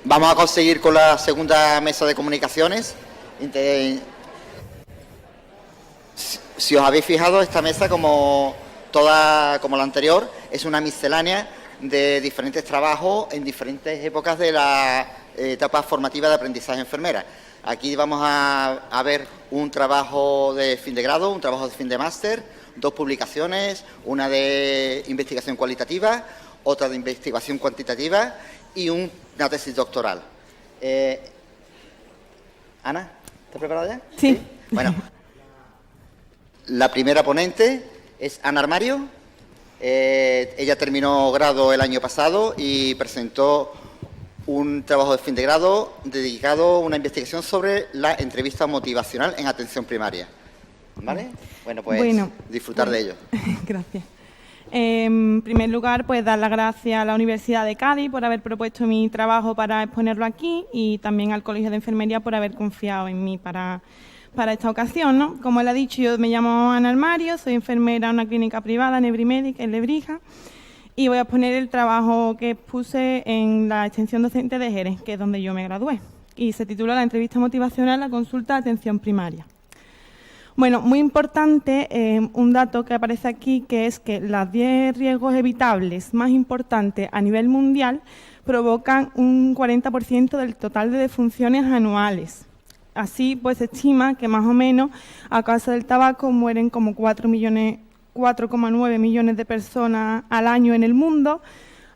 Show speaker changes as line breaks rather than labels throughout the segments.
Vamos a conseguir con la segunda mesa de comunicaciones. Si os habéis fijado, esta mesa, como la anterior, es una miscelánea de diferentes trabajos en diferentes épocas de la etapa formativa de aprendizaje enfermera. Aquí vamos a ver un trabajo de fin de grado, un trabajo de fin de máster, 2 publicaciones, una de investigación cualitativa, otra de investigación cuantitativa y una tesis doctoral. Ana, ¿estás preparada ya?
Sí.
Bueno, la primera ponente es Ana Armario. Ella terminó grado el año pasado y presentó un trabajo de fin de grado dedicado a una investigación sobre la entrevista motivacional en atención primaria. ¿Vale? Bueno, pues disfrutar de ello.
Gracias. En primer lugar, pues dar las gracias a la Universidad de Cádiz por haber propuesto mi trabajo para exponerlo aquí y también al Colegio de Enfermería por haber confiado en mí para esta ocasión, ¿no? Como él ha dicho, yo me llamo Ana Armario, soy enfermera en una clínica privada, Nebrimedic, en Lebrija, y voy a exponer el trabajo que puse en la extensión docente de Jerez, que es donde yo me gradué, y se titula La entrevista motivacional, la consulta de atención primaria. Bueno, muy importante, un dato que aparece aquí, que es que los 10 riesgos evitables más importantes a nivel mundial provocan un 40% del total de defunciones anuales. Así, pues se estima que más o menos a causa del tabaco mueren como 4,9 millones de personas al año en el mundo,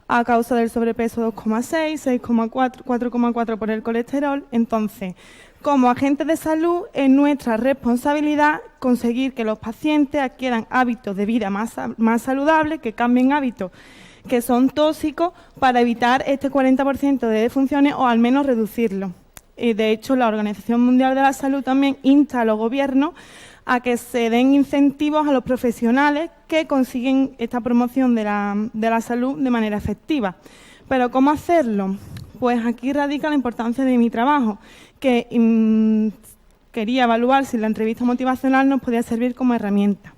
a causa del sobrepeso 2,6, 6,4, 4,4 por el colesterol. Entonces, como agentes de salud, es nuestra responsabilidad conseguir que los pacientes adquieran hábitos de vida más saludables, que cambien hábitos que son tóxicos para evitar este 40% de defunciones o al menos reducirlo. De hecho, la Organización Mundial de la Salud también insta a los gobiernos a que se den incentivos a los profesionales que consiguen esta promoción de la salud de manera efectiva. Pero ¿cómo hacerlo? Pues aquí radica la importancia de mi trabajo, que quería evaluar si la entrevista motivacional nos podía servir como herramienta.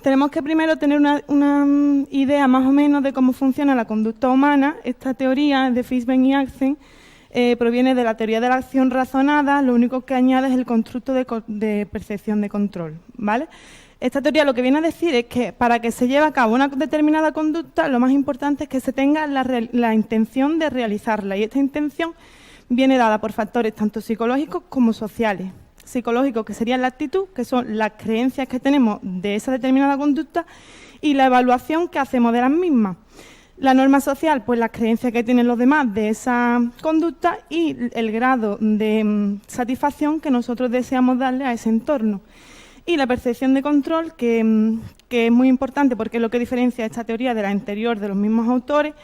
Tenemos que primero tener una idea más o menos de cómo funciona la conducta humana. Esta teoría de Fishbein y Axel proviene de la teoría de la acción razonada, lo único que añade es el constructo de percepción de control, ¿vale? Esta teoría lo que viene a decir es que para que se lleve a cabo una determinada conducta, lo más importante es que se tenga la intención de realizarla, y esta intención viene dada por factores tanto psicológicos como sociales. Psicológicos, que sería la actitud, que son las creencias que tenemos de esa determinada conducta, y la evaluación que hacemos de las mismas. La norma social, pues las creencias que tienen los demás de esa conducta y el grado de satisfacción que nosotros deseamos darle a ese entorno. Y la percepción de control, que es muy importante porque es lo que diferencia esta teoría de la anterior de los mismos autores,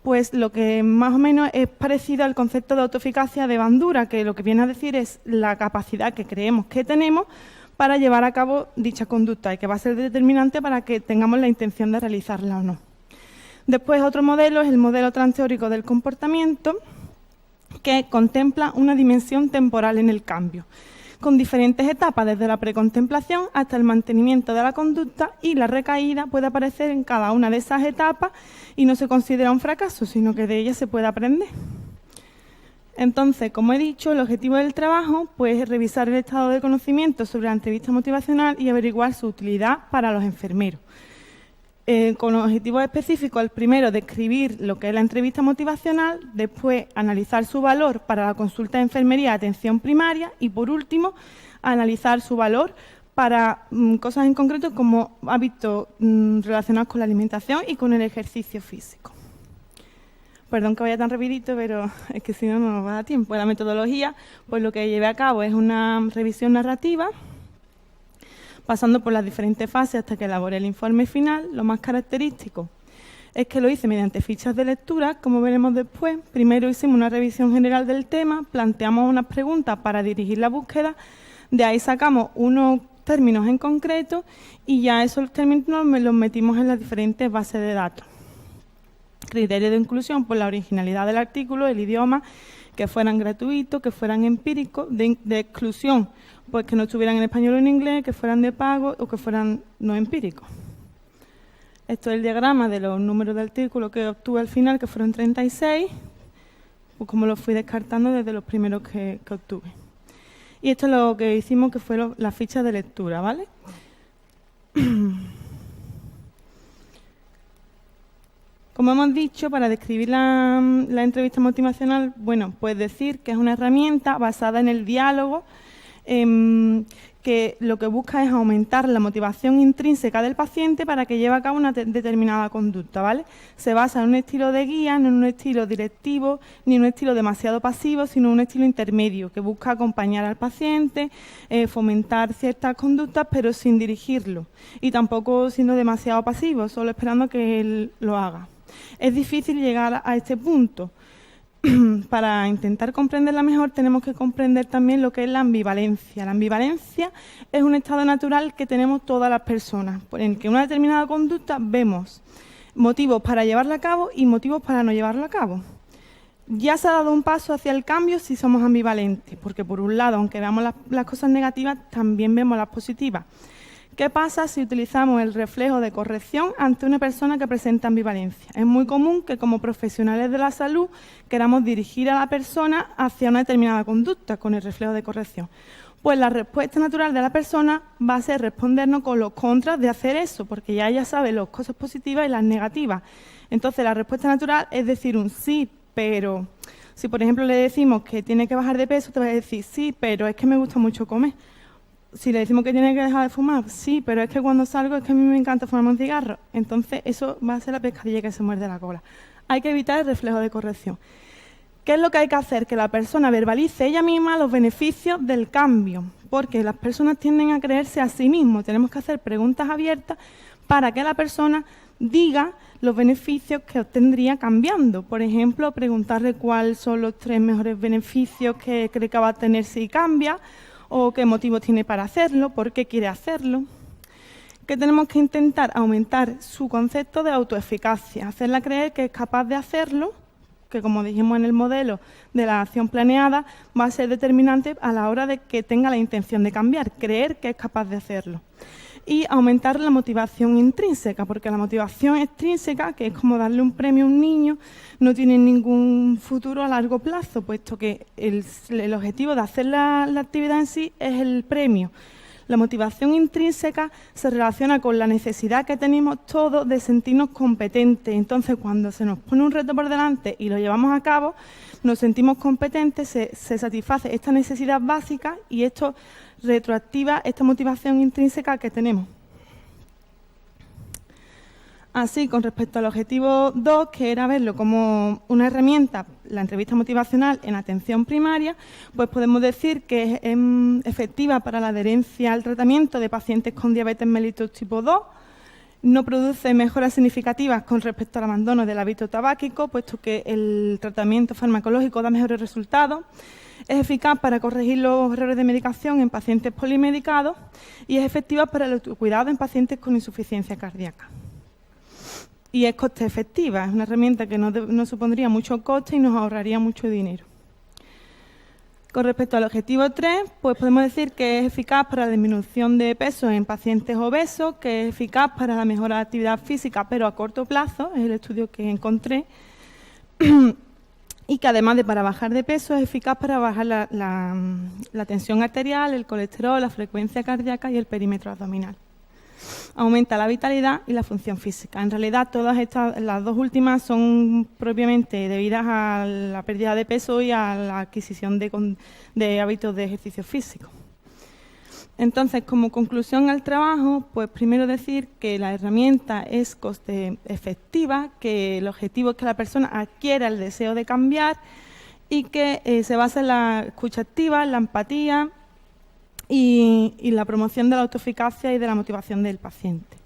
pues lo que más o menos es parecido al concepto de autoeficacia de Bandura, que lo que viene a decir es la capacidad que creemos que tenemos para llevar a cabo dicha conducta y que va a ser determinante para que tengamos la intención de realizarla o no. Después, otro modelo es el modelo transteórico del comportamiento, que contempla una dimensión temporal en el cambio, con diferentes etapas, desde la precontemplación hasta el mantenimiento de la conducta, y la recaída puede aparecer en cada una de esas etapas y no se considera un fracaso, sino que de ella se puede aprender. Entonces, como he dicho, el objetivo del trabajo pues, es revisar el estado de conocimiento sobre la entrevista motivacional y averiguar su utilidad para los enfermeros. Con objetivos específicos: el primero, describir lo que es la entrevista motivacional; después, analizar su valor para la consulta de enfermería de atención primaria; y, por último, analizar su valor para cosas en concreto como hábitos relacionados con la alimentación y con el ejercicio físico. Perdón que vaya tan rapidito, pero es que si no, no nos va a dar tiempo. La metodología, pues lo que llevé a cabo es una revisión narrativa, pasando por las diferentes fases hasta que elaboré el informe final. Lo más característico es que lo hice mediante fichas de lectura, como veremos después. Primero hicimos una revisión general del tema, planteamos unas preguntas para dirigir la búsqueda, de ahí sacamos unos términos en concreto y ya esos términos los metimos en las diferentes bases de datos. Criterio de inclusión, pues la originalidad del artículo, el idioma, que fueran gratuitos, que fueran empíricos; de exclusión, pues que no estuvieran en español o en inglés, que fueran de pago o que fueran no empíricos. Esto es el diagrama de los números de artículos que obtuve al final, que fueron 36. pues como los fui descartando desde los primeros que obtuve. Y esto es lo que hicimos, que fueron las fichas de lectura, ¿vale? Como hemos dicho, para describir la entrevista motivacional, bueno, pues decir que es una herramienta basada en el diálogo, que lo que busca es aumentar la motivación intrínseca del paciente para que lleve a cabo una determinada conducta, ¿vale? Se basa en un estilo de guía, no en un estilo directivo, ni en un estilo demasiado pasivo, sino en un estilo intermedio, que busca acompañar al paciente, fomentar ciertas conductas, pero sin dirigirlo, y tampoco siendo demasiado pasivo, solo esperando que él lo haga. Es difícil llegar a este punto. Para intentar comprenderla mejor tenemos que comprender también lo que es la ambivalencia. La ambivalencia es un estado natural que tenemos todas las personas, en el que una determinada conducta vemos motivos para llevarla a cabo y motivos para no llevarla a cabo. Ya se ha dado un paso hacia el cambio si somos ambivalentes, porque por un lado, aunque veamos las cosas negativas, también vemos las positivas. ¿Qué pasa si utilizamos el reflejo de corrección ante una persona que presenta ambivalencia? Es muy común que como profesionales de la salud queramos dirigir a la persona hacia una determinada conducta con el reflejo de corrección. Pues la respuesta natural de la persona va a ser respondernos con los contras de hacer eso, porque ya ella sabe las cosas positivas y las negativas. Entonces la respuesta natural es decir un sí, pero si por ejemplo le decimos que tiene que bajar de peso, te va a decir sí, pero es que me gusta mucho comer. Si le decimos que tiene que dejar de fumar, sí, pero es que cuando salgo es que a mí me encanta fumarme un cigarro. Entonces eso va a ser la pescadilla que se muerde la cola. Hay que evitar el reflejo de corrección. ¿Qué es lo que hay que hacer? Que la persona verbalice ella misma los beneficios del cambio, porque las personas tienden a creerse a sí mismos. Tenemos que hacer preguntas abiertas para que la persona diga los beneficios que obtendría cambiando. Por ejemplo, preguntarle cuáles son los 3 mejores beneficios que cree que va a tener si cambia, o qué motivo tiene para hacerlo, por qué quiere hacerlo. Que tenemos que intentar aumentar su concepto de autoeficacia, hacerla creer que es capaz de hacerlo, que como dijimos en el modelo de la acción planeada, va a ser determinante a la hora de que tenga la intención de cambiar, creer que es capaz de hacerlo. Y aumentar la motivación intrínseca, porque la motivación extrínseca, que es como darle un premio a un niño, no tiene ningún futuro a largo plazo, puesto que el objetivo de hacer la actividad en sí es el premio. La motivación intrínseca se relaciona con la necesidad que tenemos todos de sentirnos competentes. Entonces, cuando se nos pone un reto por delante y lo llevamos a cabo, nos sentimos competentes, se satisface esta necesidad básica y esto retroactiva esta motivación intrínseca que tenemos. Así, con respecto al objetivo 2, que era verlo como una herramienta, la entrevista motivacional en atención primaria, pues podemos decir que es efectiva para la adherencia al tratamiento de pacientes con diabetes mellitus tipo 2, no produce mejoras significativas con respecto al abandono del hábito tabáquico, puesto que el tratamiento farmacológico da mejores resultados. Es eficaz para corregir los errores de medicación en pacientes polimedicados y es efectiva para el autocuidado en pacientes con insuficiencia cardíaca. Y es coste efectiva, es una herramienta que no supondría mucho coste y nos ahorraría mucho dinero. Con respecto al objetivo 3, pues podemos decir que es eficaz para la disminución de peso en pacientes obesos, que es eficaz para la mejora de la actividad física, pero a corto plazo, es el estudio que encontré, y que además de para bajar de peso, es eficaz para bajar la tensión arterial, el colesterol, la frecuencia cardíaca y el perímetro abdominal. Aumenta la vitalidad y la función física. En realidad, todas estas, las dos últimas, son propiamente debidas a la pérdida de peso y a la adquisición de hábitos de ejercicio físico. Entonces, como conclusión al trabajo, pues primero decir que la herramienta es coste efectiva, que el objetivo es que la persona adquiera el deseo de cambiar y que se basa en la escucha activa, en la empatía y la promoción de la autoeficacia y de la motivación del paciente.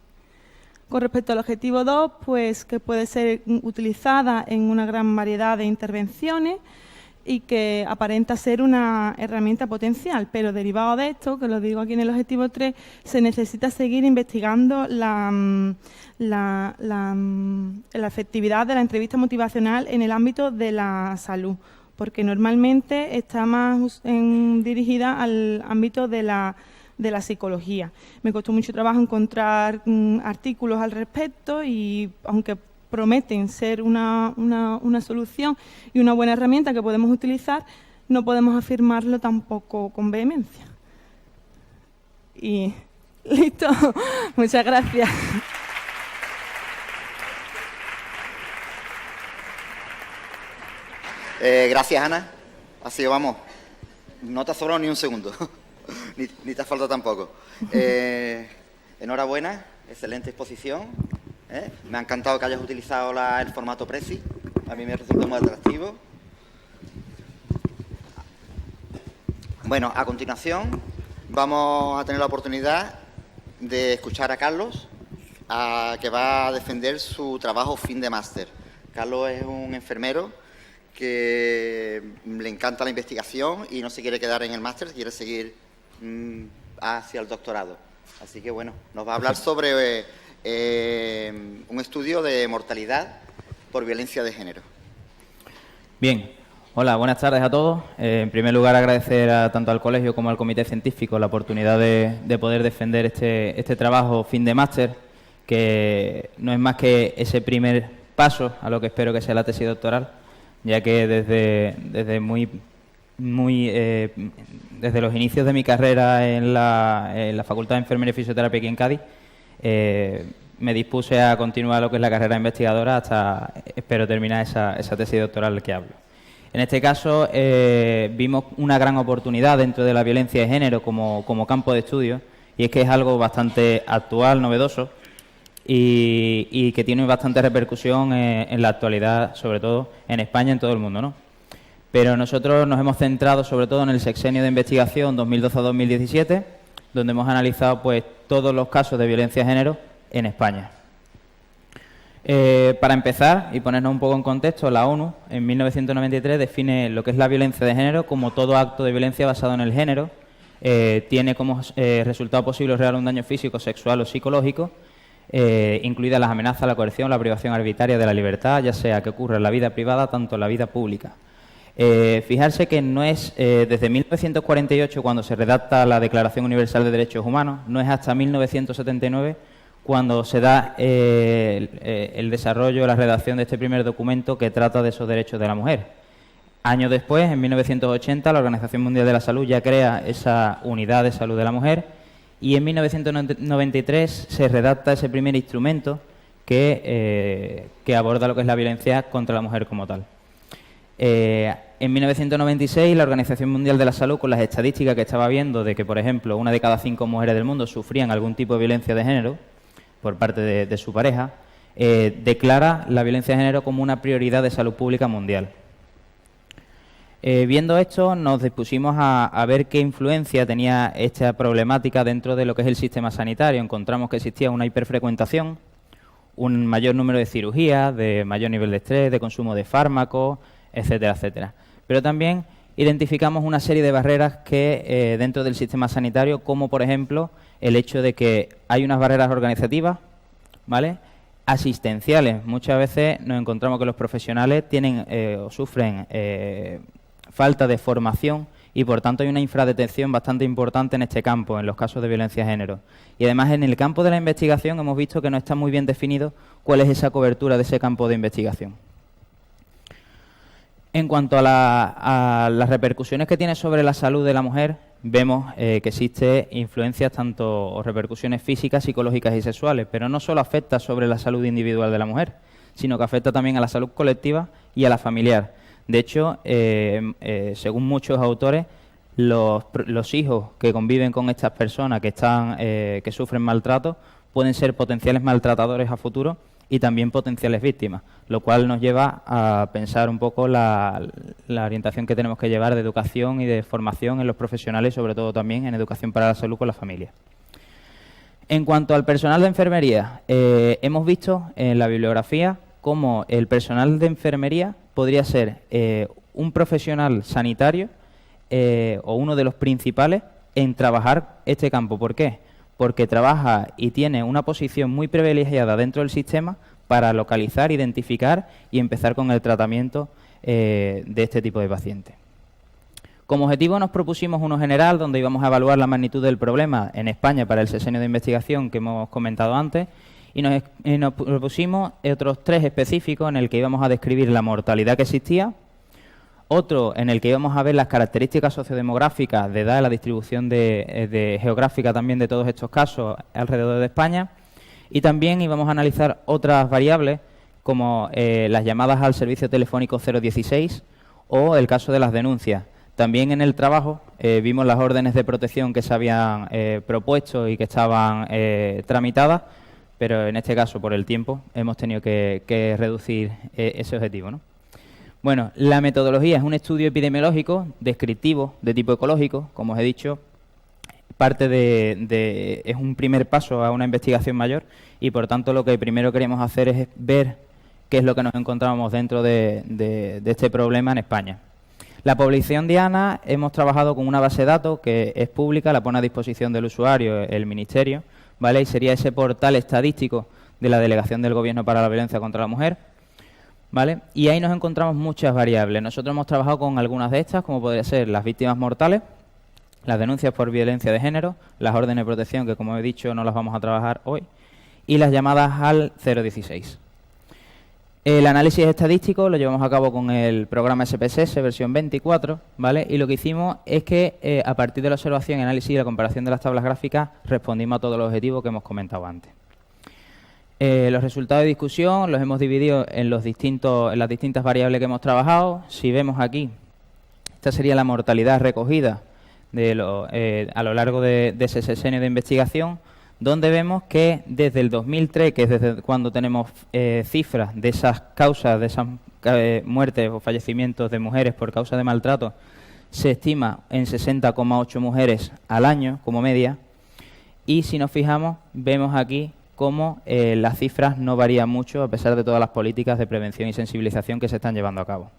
Con respecto al objetivo 2, pues que puede ser utilizada en una gran variedad de intervenciones y que aparenta ser una herramienta potencial, pero derivado de esto, que lo digo aquí en el objetivo 3, se necesita seguir investigando la efectividad de la entrevista motivacional en el ámbito de la salud, porque normalmente está más dirigida al ámbito de la psicología. Me costó mucho trabajo encontrar artículos al respecto y aunque prometen ser una solución y una buena herramienta que podemos utilizar, no podemos afirmarlo tampoco con vehemencia. Y listo. Muchas gracias.
Gracias, Ana. Ha sido, vamos, no te ha sobrado ni un segundo, ni te ha faltado tampoco. Enhorabuena, excelente exposición. Me ha encantado que hayas utilizado el formato Prezi, a mí me resulta muy atractivo. Bueno, a continuación vamos a tener la oportunidad de escuchar a Carlos, que va a defender su trabajo fin de máster. Carlos es un enfermero que le encanta la investigación y no se quiere quedar en el máster, quiere seguir hacia el doctorado. Así que, bueno, nos va a hablar sobre un estudio de mortalidad por violencia de género.
Bien, hola, buenas tardes a todos. En primer lugar, agradecer tanto al colegio como al comité científico la oportunidad de poder defender este trabajo fin de máster, que no es más que ese primer paso a lo que espero que sea la tesis doctoral, ya que desde los inicios de mi carrera en la Facultad de Enfermería y Fisioterapia aquí en Cádiz, me dispuse a continuar lo que es la carrera investigadora hasta espero terminar esa tesis doctoral que hablo. En este caso vimos una gran oportunidad dentro de la violencia de género como campo de estudio, y es que es algo bastante actual, novedoso, y que tiene bastante repercusión en la actualidad, sobre todo en España y en todo el mundo, ¿no? Pero nosotros nos hemos centrado sobre todo en el sexenio de investigación 2012-2017, donde hemos analizado pues todos los casos de violencia de género en España. Para empezar y ponernos un poco en contexto, la ONU en 1993 define lo que es la violencia de género como todo acto de violencia basado en el género. Tiene como resultado posible real un daño físico, sexual o psicológico, incluidas las amenazas, la coerción, la privación arbitraria de la libertad, ya sea que ocurra en la vida privada, tanto en la vida pública. Fijarse que no es desde 1948, cuando se redacta la Declaración Universal de Derechos Humanos, no es hasta 1979 cuando se da el desarrollo, la redacción de este primer documento que trata de esos derechos de la mujer. Años después, en 1980, la Organización Mundial de la Salud ya crea esa unidad de salud de la mujer, y en 1993 se redacta ese primer instrumento que aborda lo que es la violencia contra la mujer como tal. En 1996 la Organización Mundial de la Salud, con las estadísticas que estaba viendo de que, por ejemplo, 1 de cada 5 mujeres del mundo sufrían algún tipo de violencia de género por parte de su pareja, declara la violencia de género como una prioridad de salud pública mundial. Viendo esto, nos dispusimos a ver qué influencia tenía esta problemática dentro de lo que es el sistema sanitario. Encontramos que existía una hiperfrecuentación, un mayor número de cirugías, de mayor nivel de estrés, de consumo de fármacos, etcétera, etcétera. Pero también identificamos una serie de barreras que dentro del sistema sanitario, como por ejemplo el hecho de que hay unas barreras organizativas, ¿vale?, asistenciales. Muchas veces nos encontramos que los profesionales tienen o sufren falta de formación y por tanto hay una infradetención bastante importante en este campo, en los casos de violencia de género. Y además en el campo de la investigación hemos visto que no está muy bien definido cuál es esa cobertura de ese campo de investigación. En cuanto a las repercusiones que tiene sobre la salud de la mujer, vemos que existe influencias tanto o repercusiones físicas, psicológicas y sexuales, pero no solo afecta sobre la salud individual de la mujer, sino que afecta también a la salud colectiva y a la familiar. De hecho, según muchos autores, los hijos que conviven con estas personas que sufren maltrato pueden ser potenciales maltratadores a futuro y también potenciales víctimas, lo cual nos lleva a pensar un poco la orientación que tenemos que llevar de educación y de formación en los profesionales, sobre todo también en educación para la salud con la familia. En cuanto al personal de enfermería, hemos visto en la bibliografía cómo el personal de enfermería podría ser un profesional sanitario o uno de los principales en trabajar este campo. ¿Por qué? Porque trabaja y tiene una posición muy privilegiada dentro del sistema para localizar, identificar y empezar con el tratamiento de este tipo de pacientes. Como objetivo nos propusimos uno general, donde íbamos a evaluar la magnitud del problema en España para el sexenio de investigación que hemos comentado antes, Y nos propusimos otros 3 específicos en el que íbamos a describir la mortalidad que existía, otro en el que íbamos a ver las características sociodemográficas de edad, la distribución geográfica también de todos estos casos alrededor de España, y también íbamos a analizar otras variables como las llamadas al servicio telefónico 016 o el caso de las denuncias. También en el trabajo vimos las órdenes de protección que se habían propuesto y que estaban tramitadas, pero en este caso, por el tiempo, hemos tenido que reducir ese objetivo, ¿no? Bueno, la metodología es un estudio epidemiológico descriptivo de tipo ecológico, como os he dicho, es un primer paso a una investigación mayor y, por tanto, lo que primero queremos hacer es ver qué es lo que nos encontramos dentro de este problema en España. La población diana hemos trabajado con una base de datos que es pública, la pone a disposición del usuario el Ministerio, ¿vale? Y sería ese portal estadístico de la Delegación del Gobierno para la Violencia contra la Mujer, ¿vale? Y ahí nos encontramos muchas variables. Nosotros hemos trabajado con algunas de estas, como podría ser las víctimas mortales, las denuncias por violencia de género, las órdenes de protección, que como he dicho no las vamos a trabajar hoy, y las llamadas al 016. El análisis estadístico lo llevamos a cabo con el programa SPSS versión 24, ¿vale? Y lo que hicimos es que a partir de la observación, análisis y la comparación de las tablas gráficas respondimos a todos los objetivos que hemos comentado antes. Los resultados de discusión los hemos dividido en las distintas variables que hemos trabajado. Si vemos aquí, esta sería la mortalidad recogida a lo largo de ese sexenio de investigación, donde vemos que desde el 2003, que es desde cuando tenemos cifras de esas causas, de esas muertes o fallecimientos de mujeres por causa de maltrato, se estima en 60,8 mujeres al año como media, y si nos fijamos, vemos aquí cómo las cifras no varían mucho a pesar de todas las políticas de prevención y sensibilización que se están llevando a cabo.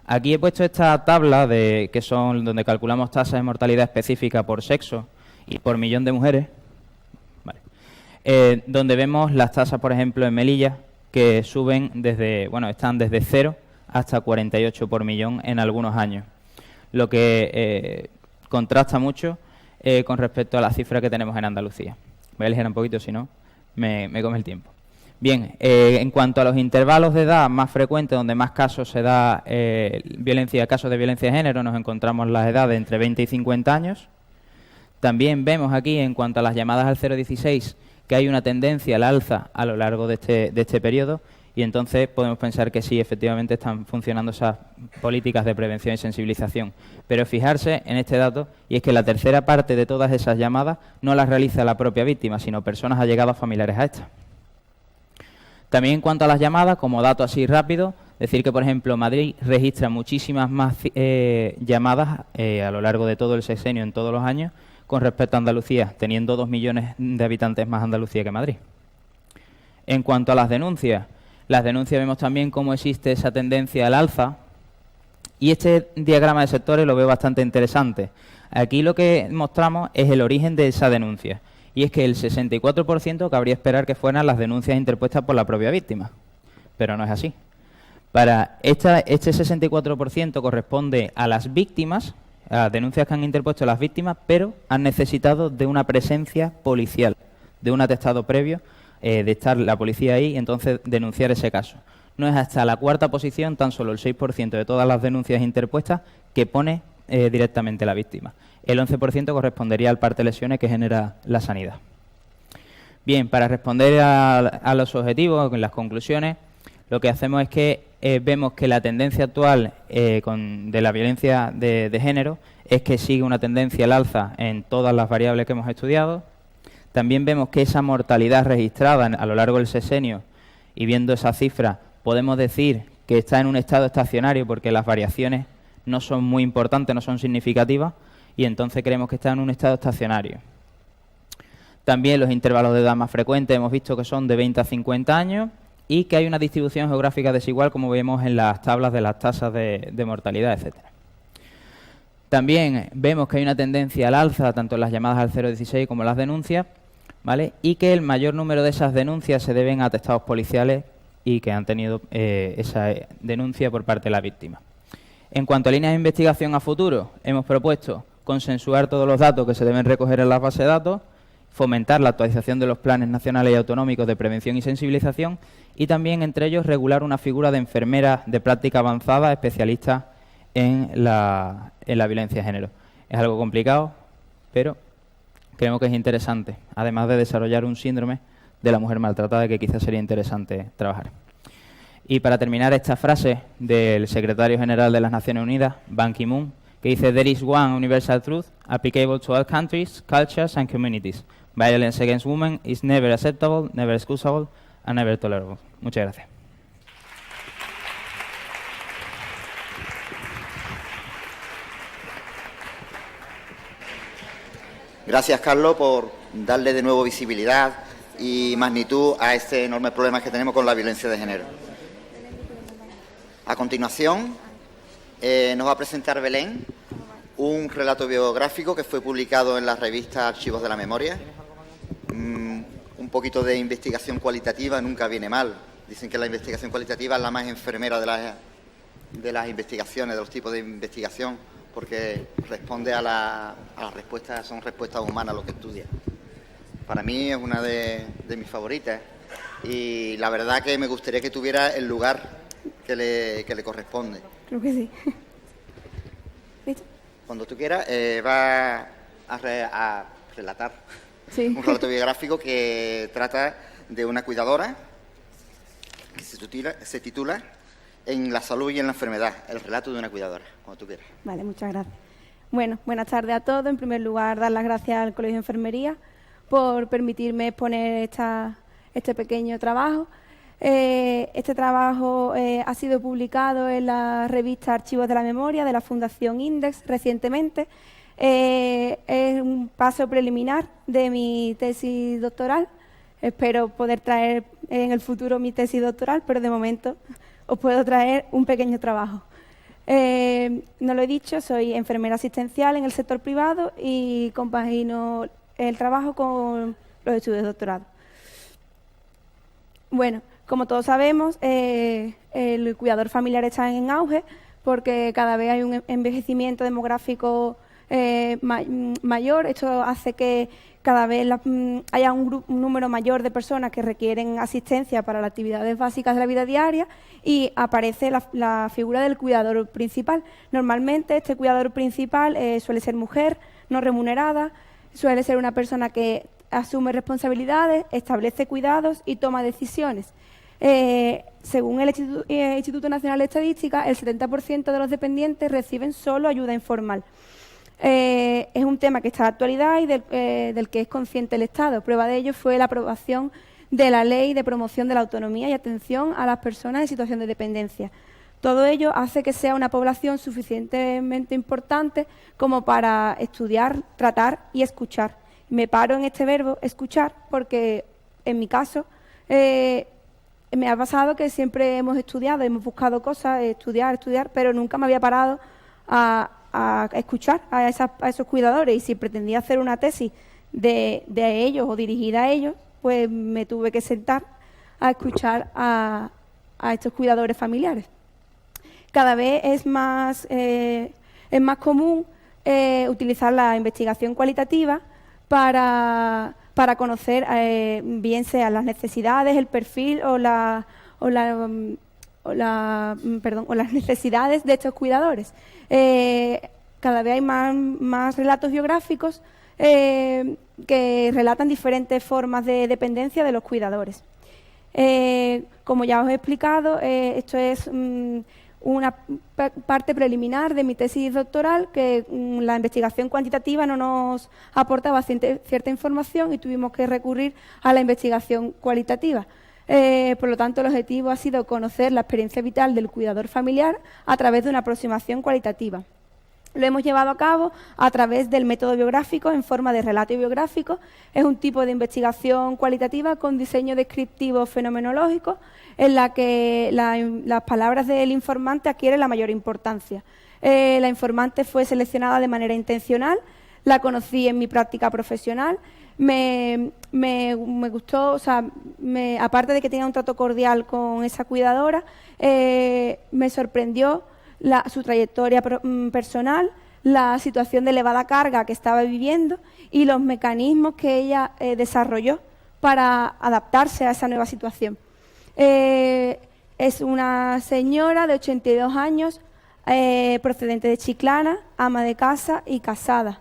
Aquí he puesto esta tabla que son donde calculamos tasas de mortalidad específica por sexo y por millón de mujeres, donde vemos las tasas, por ejemplo, en Melilla, que suben están desde 0 hasta 48 por millón en algunos años, lo que contrasta mucho con respecto a la cifra que tenemos en Andalucía. Voy a aligerar un poquito, si no, me come el tiempo. Bien, en cuanto a los intervalos de edad más frecuentes, donde más casos se da casos de violencia de género, nos encontramos las edades entre 20 y 50 años. También vemos aquí, en cuanto a las llamadas al 016, que hay una tendencia al alza a lo largo de este periodo, y entonces podemos pensar que sí, efectivamente están funcionando esas políticas de prevención y sensibilización. Pero fijarse en este dato, y es que la tercera parte de todas esas llamadas no las realiza la propia víctima, sino personas allegadas familiares a esta. También en cuanto a las llamadas, como dato así rápido, decir que, por ejemplo, Madrid registra muchísimas más llamadas a lo largo de todo el sexenio, en todos los años, con respecto a Andalucía, teniendo 2 millones de habitantes más Andalucía que Madrid. En cuanto a las denuncias vemos también cómo existe esa tendencia al alza, y este diagrama de sectores lo veo bastante interesante. Aquí lo que mostramos es el origen de esa denuncia, y es que el 64% cabría esperar que fueran las denuncias interpuestas por la propia víctima, pero no es así. Este 64% corresponde a las víctimas, a denuncias que han interpuesto las víctimas, pero han necesitado de una presencia policial, de un atestado previo, de estar la policía ahí y entonces denunciar ese caso. No es hasta la cuarta posición, tan solo el 6% de todas las denuncias interpuestas, que pone directamente la víctima. El 11% correspondería al parte de lesiones que genera la sanidad. Bien, para responder a los objetivos, con las conclusiones, lo que hacemos es que vemos que la tendencia actual de la violencia de género es que sigue una tendencia al alza en todas las variables que hemos estudiado. También vemos que esa mortalidad registrada a lo largo del sexenio, y viendo esa cifra, podemos decir que está en un estado estacionario porque las variaciones no son muy importantes, no son significativas, y entonces creemos que está en un estado estacionario. También los intervalos de edad más frecuentes hemos visto que son de 20 a 50 años y que hay una distribución geográfica desigual, como vemos en las tablas de las tasas de mortalidad, etcétera. También vemos que hay una tendencia al alza tanto en las llamadas al 016 como en las denuncias, ¿vale? Y que el mayor número de esas denuncias se deben a atestados policiales y que han tenido esa denuncia por parte de la víctima. En cuanto a líneas de investigación a futuro, hemos propuesto consensuar todos los datos que se deben recoger en las bases de datos, fomentar la actualización de los planes nacionales y autonómicos de prevención y sensibilización y también, entre ellos, regular una figura de enfermera de práctica avanzada especialista en la violencia de género. Es algo complicado, pero creemos que es interesante, además de desarrollar un síndrome de la mujer maltratada que quizás sería interesante trabajar. Y para terminar, esta frase del secretario general de las Naciones Unidas, Ban Ki-moon, que dice: "There is one universal truth applicable to all countries, cultures and communities. Violence against women is never acceptable, never excusable and never tolerable". Muchas gracias.
Gracias, Carlos, por darle de nuevo visibilidad y magnitud a este enorme problema que tenemos con la violencia de género. A continuación, nos va a presentar Belén un relato biográfico que fue publicado en la revista Archivos de la Memoria. Un poquito de investigación cualitativa nunca viene mal. Dicen que la investigación cualitativa es la más enfermera de las investigaciones, de los tipos de investigación, porque responde a las respuestas, son respuestas humanas lo que estudia. Para mí es una de mis favoritas y la verdad que me gustaría que tuviera el lugar que le corresponde.
Creo que sí. ¿Listo?
Cuando tú quieras, va a relatar un relato biográfico que trata de una cuidadora que se titula "En la salud y en la enfermedad, el relato de una cuidadora", cuando tú quieras.
Vale, muchas gracias. Bueno, buenas tardes a todos. En primer lugar, dar las gracias al Colegio de Enfermería por permitirme exponer este pequeño trabajo. Este trabajo ha sido publicado en la revista Archivos de la Memoria de la Fundación Index recientemente. Es un paso preliminar de mi tesis doctoral. Espero poder traer en el futuro mi tesis doctoral, pero de momento os puedo traer un pequeño trabajo. No lo he dicho, soy enfermera asistencial en el sector privado y compagino el trabajo con los estudios de doctorado. Bueno, como todos sabemos, el cuidador familiar está en auge porque cada vez hay un envejecimiento demográfico mayor. Esto hace que cada vez haya un número mayor de personas que requieren asistencia para las actividades básicas de la vida diaria y aparece la figura del cuidador principal. Normalmente este cuidador principal suele ser mujer, no remunerada, suele ser una persona que asume responsabilidades, establece cuidados y toma decisiones. Según el Instituto Nacional de Estadística, el 70% de los dependientes reciben solo ayuda informal. Es un tema que está de actualidad y del que es consciente el Estado. Prueba de ello fue la aprobación de la Ley de Promoción de la Autonomía y Atención a las Personas en Situación de Dependencia. Todo ello hace que sea una población suficientemente importante como para estudiar, tratar y escuchar. Me paro en este verbo, escuchar, porque en mi caso me ha pasado que siempre hemos estudiado, hemos buscado cosas, estudiar, pero nunca me había parado a escuchar a esos cuidadores, y si pretendía hacer una tesis de ellos o dirigida a ellos, pues me tuve que sentar a escuchar a estos cuidadores familiares. Cada vez es más común utilizar la investigación cualitativa para conocer bien sea las necesidades, el perfil o las necesidades de estos cuidadores. Cada vez hay más relatos biográficos que relatan diferentes formas de dependencia de los cuidadores. Como ya os he explicado, esto es una parte preliminar de mi tesis doctoral, que la investigación cuantitativa no nos aportaba cierta información y tuvimos que recurrir a la investigación cualitativa. Por lo tanto, el objetivo ha sido conocer la experiencia vital del cuidador familiar a través de una aproximación cualitativa. Lo hemos llevado a cabo a través del método biográfico en forma de relato biográfico. Es un tipo de investigación cualitativa con diseño descriptivo fenomenológico en la que las palabras del informante adquieren la mayor importancia. La informante fue seleccionada de manera intencional, la conocí en mi práctica profesional. Me gustó, o sea, aparte de que tenía un trato cordial con esa cuidadora, me sorprendió su trayectoria personal, la situación de elevada carga que estaba viviendo y los mecanismos que ella desarrolló para adaptarse a esa nueva situación. Es una señora de 82 años, procedente de Chiclana, ama de casa y casada.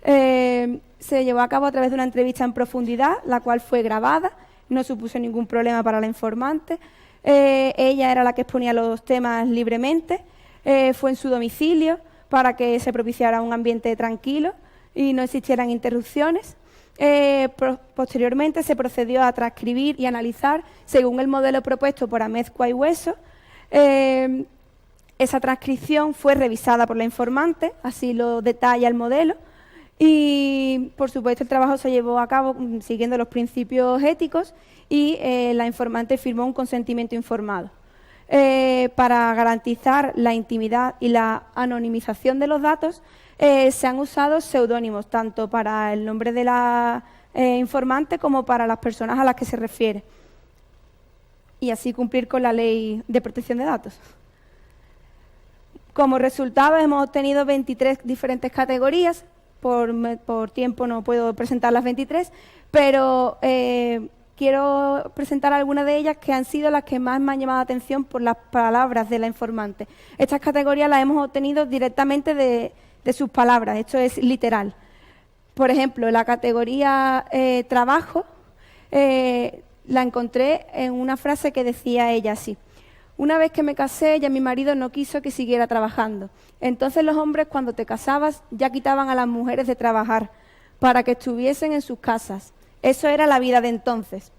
Se llevó a cabo a través de una entrevista en profundidad, la cual fue grabada, no supuso ningún problema para la informante. Ella era la que exponía los temas libremente, fue en su domicilio para que se propiciara un ambiente tranquilo y no existieran interrupciones. Posteriormente se procedió a transcribir y analizar según el modelo propuesto por Amezcua y Hueso. Esa transcripción fue revisada por la informante, así lo detalla el modelo, y por supuesto el trabajo se llevó a cabo siguiendo los principios éticos y la informante firmó un consentimiento informado. Para garantizar la intimidad y la anonimización de los datos, se han usado seudónimos, tanto para el nombre de la informante como para las personas a las que se refiere, y así cumplir con la Ley de Protección de Datos. Como resultado hemos obtenido 23 diferentes categorías. Por tiempo no puedo presentar las 23, pero quiero presentar algunas de ellas que han sido las que más me han llamado la atención por las palabras de la informante. Estas categorías las hemos obtenido directamente de sus palabras, esto es literal. Por ejemplo, la categoría trabajo la encontré en una frase que decía ella así: una vez que me casé, ya mi marido no quiso que siguiera trabajando. Entonces los hombres, cuando te casabas, ya quitaban a las mujeres de trabajar para que estuviesen en sus casas. Eso era la vida de entonces.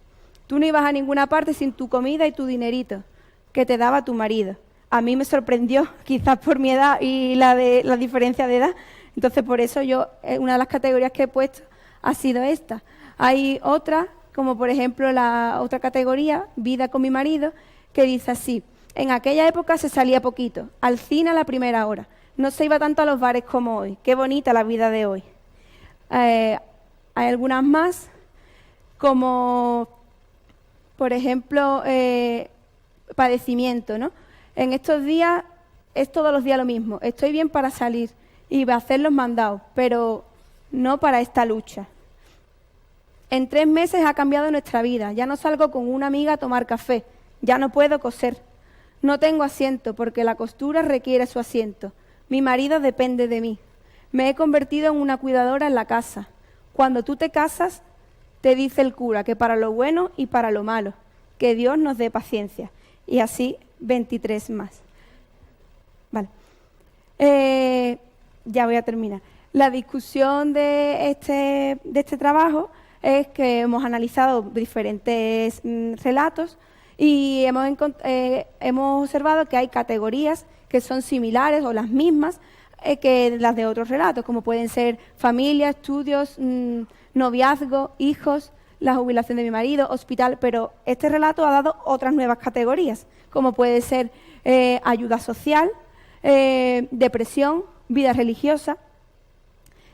Tú no ibas a ninguna parte sin tu comida y tu dinerito que te daba tu marido. A mí me sorprendió, quizás por mi edad y la diferencia de edad. Entonces, por eso una de las categorías que he puesto ha sido esta. Hay otras, como por ejemplo la otra categoría, vida con mi marido, que dice así: en aquella época se salía poquito, al cine a la primera hora, no se iba tanto a los bares como hoy, qué bonita la vida de hoy. Hay algunas más, como por ejemplo padecimiento, ¿no? En estos días es todos los días lo mismo, estoy bien para salir y va a hacer los mandados, pero no para esta lucha. En 3 meses ha cambiado nuestra vida, ya no salgo con una amiga a tomar café, ya no puedo coser. No tengo asiento porque la costura requiere su asiento. Mi marido depende de mí. Me he convertido en una cuidadora en la casa. Cuando tú te casas, te dice el cura que para lo bueno y para lo malo, que Dios nos dé paciencia. Y así 23 más. Vale. Ya voy a terminar. La discusión de este trabajo es que hemos analizado diferentes relatos y hemos observado que hay categorías que son similares o las mismas que las de otros relatos, como pueden ser familia, estudios, noviazgo, hijos, la jubilación de mi marido, hospital, pero este relato ha dado otras nuevas categorías, como puede ser ayuda social, depresión, vida religiosa.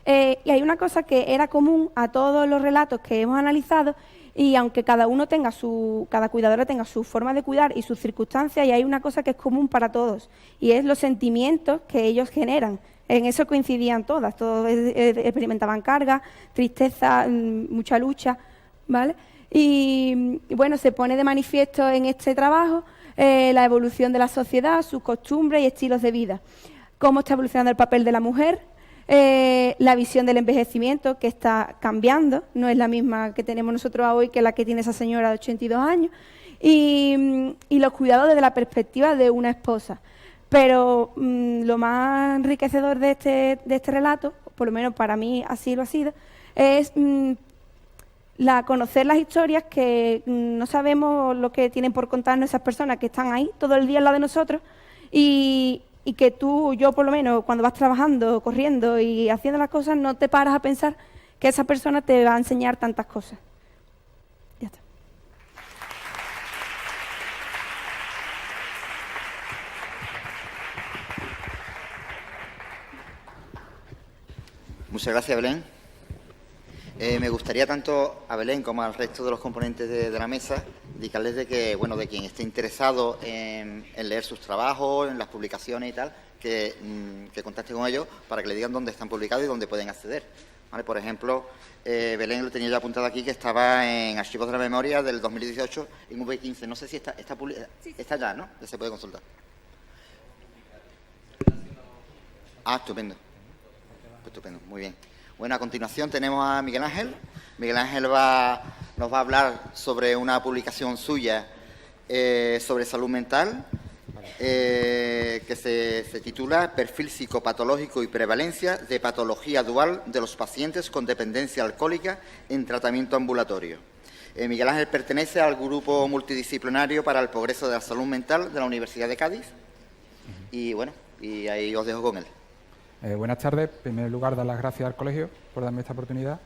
Y hay una cosa que era común a todos los relatos que hemos analizado, y aunque cada cuidadora tenga su forma de cuidar y sus circunstancias, y hay una cosa que es común para todos, y es los sentimientos que ellos generan. En eso coincidían todas, todos experimentaban carga, tristeza, mucha lucha, ¿vale? Y bueno, se pone de manifiesto en este trabajo la evolución de la sociedad, sus costumbres y estilos de vida, cómo está evolucionando el papel de la mujer, la visión del envejecimiento, que está cambiando, no es la misma que tenemos nosotros hoy que la que tiene esa señora de 82 años, y los cuidados desde la perspectiva de una esposa. Pero lo más enriquecedor de este relato, por lo menos para mí así lo ha sido, es conocer las historias que no sabemos lo que tienen por contarnos esas personas que están ahí todo el día al lado de nosotros, y que tú, yo por lo menos, cuando vas trabajando, corriendo y haciendo las cosas, no te paras a pensar que esa persona te va a enseñar tantas cosas. Ya está.
Muchas gracias, Belén. Me gustaría tanto a Belén como al resto de los componentes de la mesa indicarles de que, bueno, de quien esté interesado en leer sus trabajos, en las publicaciones y tal, que contacte con ellos para que le digan dónde están publicados y dónde pueden acceder. ¿Vale? Por ejemplo, Belén lo tenía ya apuntado aquí, que estaba en Archivos de la Memoria del 2018 en V15. No sé si está está ya, ¿no? Ya se puede consultar. Ah, estupendo. Estupendo, muy bien. Bueno, a continuación tenemos a Miguel Ángel. Miguel Ángel nos va a hablar sobre una publicación suya sobre salud mental, que se titula Perfil psicopatológico y prevalencia de patología dual de los pacientes con dependencia alcohólica en tratamiento ambulatorio. Miguel Ángel pertenece al grupo multidisciplinario para el progreso de la salud mental de la Universidad de Cádiz. Y bueno, y ahí os dejo con él.
Buenas tardes. En primer lugar, dar las gracias al colegio por darme esta oportunidad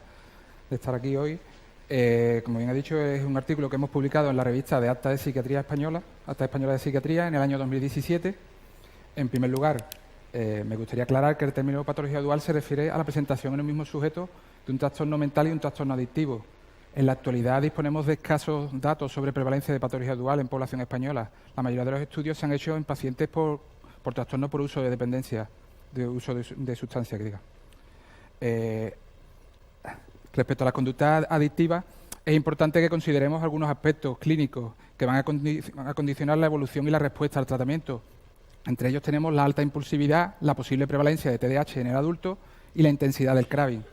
de estar aquí hoy. Como bien ha dicho, es un artículo que hemos publicado en la revista de Acta de Psiquiatría Española, Acta Española de Psiquiatría, en el año 2017. En primer lugar, me gustaría aclarar que el término patología dual se refiere a la presentación en un mismo sujeto de un trastorno mental y un trastorno adictivo. En la actualidad disponemos de escasos datos sobre prevalencia de patología dual en población española. La mayoría de los estudios se han hecho en pacientes por trastorno por uso de dependencia, de uso de sustancia, que diga. Respecto a las conductas adictivas, es importante que consideremos algunos aspectos clínicos que van a condicionar la evolución y la respuesta al tratamiento. Entre ellos tenemos la alta impulsividad, la posible prevalencia de TDAH en el adulto y la intensidad del craving.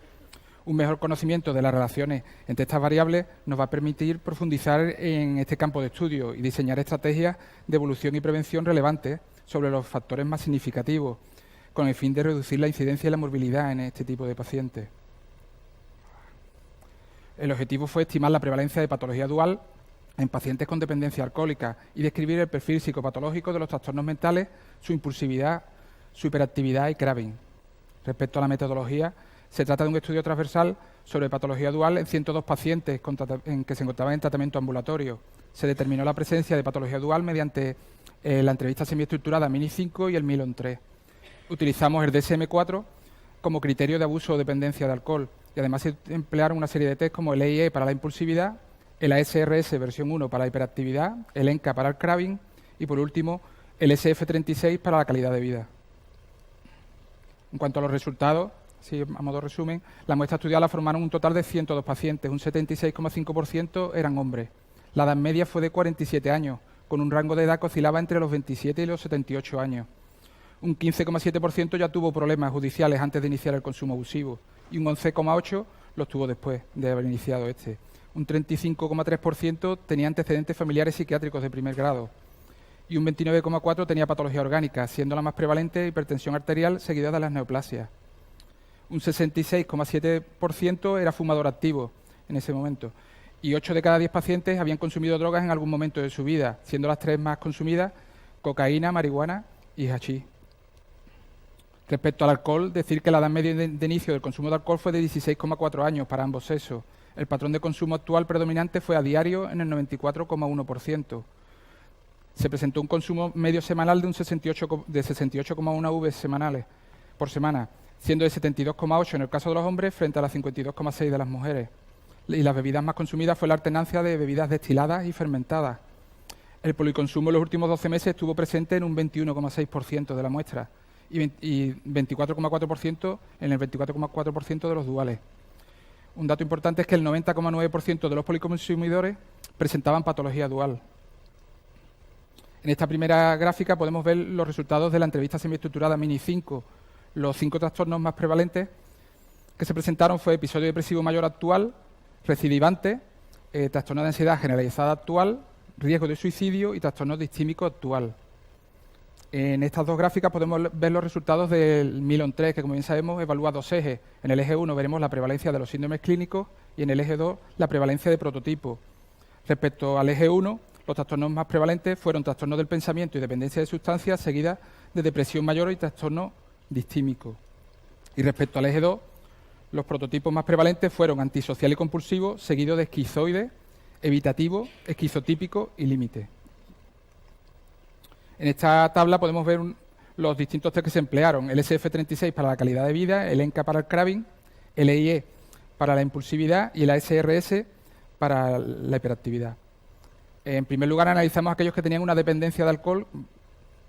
Un mejor conocimiento de las relaciones entre estas variables nos va a permitir profundizar en este campo de estudio y diseñar estrategias de evolución y prevención relevantes sobre los factores más significativos, con el fin de reducir la incidencia y la morbilidad en este tipo de pacientes. El objetivo fue estimar la prevalencia de patología dual en pacientes con dependencia alcohólica y describir el perfil psicopatológico de los trastornos mentales, su impulsividad, su hiperactividad y craving. Respecto a la metodología, se trata de un estudio transversal sobre patología dual en 102 pacientes que se encontraban en tratamiento ambulatorio. Se determinó la presencia de patología dual mediante la entrevista semiestructurada MINI-5 y el MILON-3. Utilizamos el DSM-4 como criterio de abuso o dependencia de alcohol y además se emplearon una serie de test como el EIE para la impulsividad, el ASRS versión 1 para la hiperactividad, el ENCA para el craving y por último el SF36 para la calidad de vida. En cuanto a los resultados, sí, a modo de resumen, la muestra estudiada la formaron un total de 102 pacientes, un 76,5% eran hombres. La edad media fue de 47 años, con un rango de edad que oscilaba entre los 27 y los 78 años. Un 15,7% ya tuvo problemas judiciales antes de iniciar el consumo abusivo y un 11,8% los tuvo después de haber iniciado este. Un 35,3% tenía antecedentes familiares psiquiátricos de primer grado y un 29,4% tenía patología orgánica, siendo la más prevalente hipertensión arterial seguida de las neoplasias. Un 66,7% era fumador activo en ese momento y 8 de cada 10 pacientes habían consumido drogas en algún momento de su vida, siendo las 3 más consumidas cocaína, marihuana y hachís. Respecto al alcohol, decir que la edad media de inicio del consumo de alcohol fue de 16,4 años para ambos sexos. El patrón de consumo actual predominante fue a diario en el 94,1%. Se presentó un consumo medio semanal de 68,1 V semanales por semana, siendo de 72,8 en el caso de los hombres frente a las 52,6 de las mujeres. Y las bebidas más consumidas fue la alternancia de bebidas destiladas y fermentadas. El policonsumo en los últimos 12 meses estuvo presente en un 21,6% de la muestra y 24,4% en el 24,4% de los duales. Un dato importante es que el 90,9% de los policonsumidores presentaban patología dual. En esta primera gráfica podemos ver los resultados de la entrevista semiestructurada MINI-5. Los 5 trastornos más prevalentes que se presentaron fue episodio depresivo mayor actual, recidivante, trastorno de ansiedad generalizada actual, riesgo de suicidio y trastorno distímico actual. En estas dos gráficas podemos ver los resultados del MILON-3, que como bien sabemos evalúa 2 ejes. En el eje 1 veremos la prevalencia de los síndromes clínicos y en el eje 2 la prevalencia de prototipos. Respecto al eje 1, los trastornos más prevalentes fueron trastornos del pensamiento y dependencia de sustancias, seguidas de depresión mayor y trastorno distímico. Y respecto al eje 2, los prototipos más prevalentes fueron antisocial y compulsivo, seguido de esquizoide, evitativo, esquizotípico y límite. En esta tabla podemos ver los distintos test que se emplearon: el SF36 para la calidad de vida, el ENCA para el craving, el EIE para la impulsividad y el ASRS para la hiperactividad. En primer lugar, analizamos aquellos que tenían una dependencia de alcohol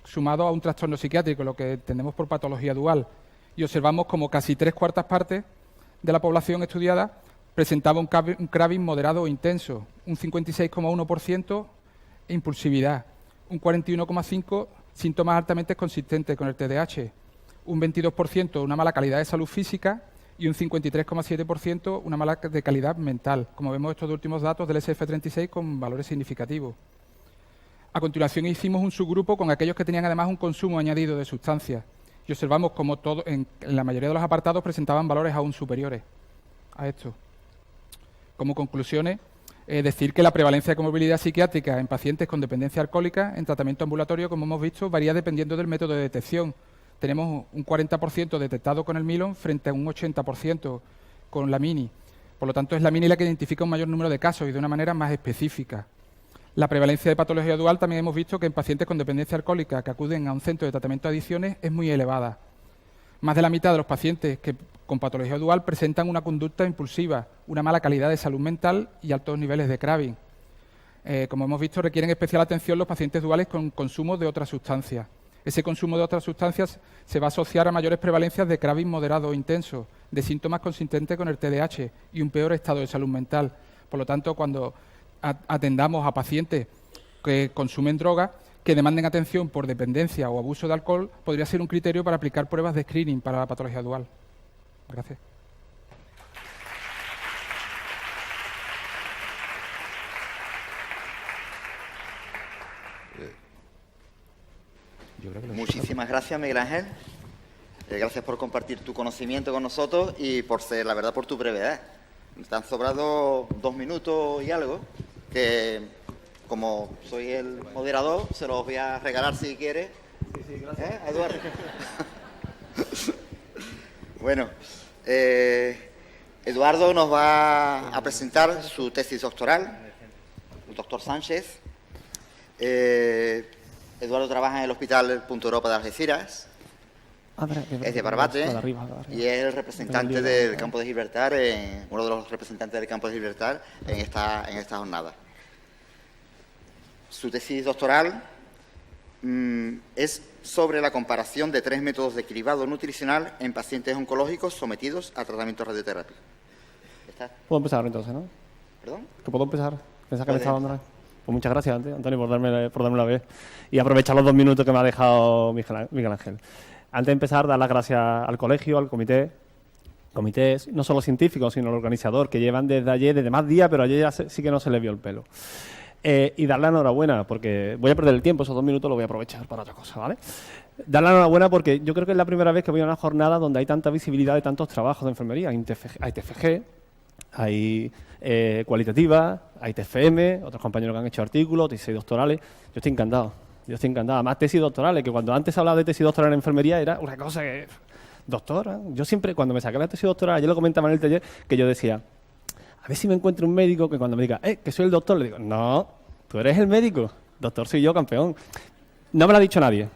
sumado a un trastorno psiquiátrico, lo que entendemos por patología dual, y observamos como casi 3/4 partes de la población estudiada presentaba un craving moderado o intenso, un 56,1% impulsividad, un 41,5% síntomas altamente consistentes con el TDAH, un 22% una mala calidad de salud física y un 53,7% una mala de calidad mental, como vemos estos últimos datos del SF36 con valores significativos. A continuación hicimos un subgrupo con aquellos que tenían además un consumo añadido de sustancias y observamos como en la mayoría de los apartados presentaban valores aún superiores a esto. Como conclusiones, decir que la prevalencia de comorbilidad psiquiátrica en pacientes con dependencia alcohólica en tratamiento ambulatorio, como hemos visto, varía dependiendo del método de detección. Tenemos un 40% detectado con el Milon frente a un 80% con la Mini. Por lo tanto, es la Mini la que identifica un mayor número de casos y de una manera más específica. La prevalencia de patología dual también hemos visto que en pacientes con dependencia alcohólica que acuden a un centro de tratamiento de adicciones es muy elevada. Más de la mitad de los pacientes con patología dual presentan una conducta impulsiva, una mala calidad de salud mental y altos niveles de craving. Como hemos visto, requieren especial atención los pacientes duales con consumo de otras sustancias. Ese consumo de otras sustancias se va a asociar a mayores prevalencias de craving moderado o intenso, de síntomas consistentes con el TDAH y un peor estado de salud mental. Por lo tanto, cuando atendamos a pacientes que consumen drogas, que demanden atención por dependencia o abuso de alcohol, podría ser un criterio para aplicar pruebas de screening para la patología dual. Gracias.
Muchísimas gracias, Miguel Ángel. Gracias por compartir tu conocimiento con nosotros y por por tu brevedad. Te han sobrado 2 minutos y algo, que como soy el moderador, se los voy a regalar si quieres. Sí, gracias. Eduardo. Bueno, Eduardo nos va a presentar su tesis doctoral, el doctor Sánchez. Eduardo trabaja en el Hospital Punto Europa de Algeciras, es de Barbate y es el representante del campo de Gibraltar, uno de los representantes del campo de Gibraltar en esta jornada. Su tesis doctoral es sobre la comparación de 3 métodos de cribado nutricional en pacientes oncológicos sometidos a tratamiento radioterápico.
Puedo empezar entonces, ¿no?
¿Perdón?
¿Que puedo empezar? ¿Pensás que me estaba dando? Pues muchas gracias, Antonio, por darme la vez y aprovechar los 2 minutos que me ha dejado Miguel Ángel. Antes de empezar, dar las gracias al colegio, al comité no solo científico, sino el organizador, que llevan desde ayer, desde más días, pero ayer ya sí que no se les vio el pelo. Y darle la enhorabuena, porque voy a perder el tiempo, esos 2 minutos los voy a aprovechar para otra cosa, ¿vale? Darle la enhorabuena porque yo creo que es la primera vez que voy a una jornada donde hay tanta visibilidad de tantos trabajos de enfermería. Hay TFG, hay cualitativa, hay TFM, otros compañeros que han hecho artículos, tesis doctorales. Yo estoy encantado. Además, tesis doctorales, que cuando antes hablaba de tesis doctoral en enfermería era una cosa que... Doctora, yo siempre, cuando me saqué la tesis doctoral, ayer lo comentaba en el taller, que yo decía, a ver si me encuentro un médico que cuando me diga, que soy el doctor, le digo, no, tú eres el médico, doctor soy yo, campeón. No me lo ha dicho nadie.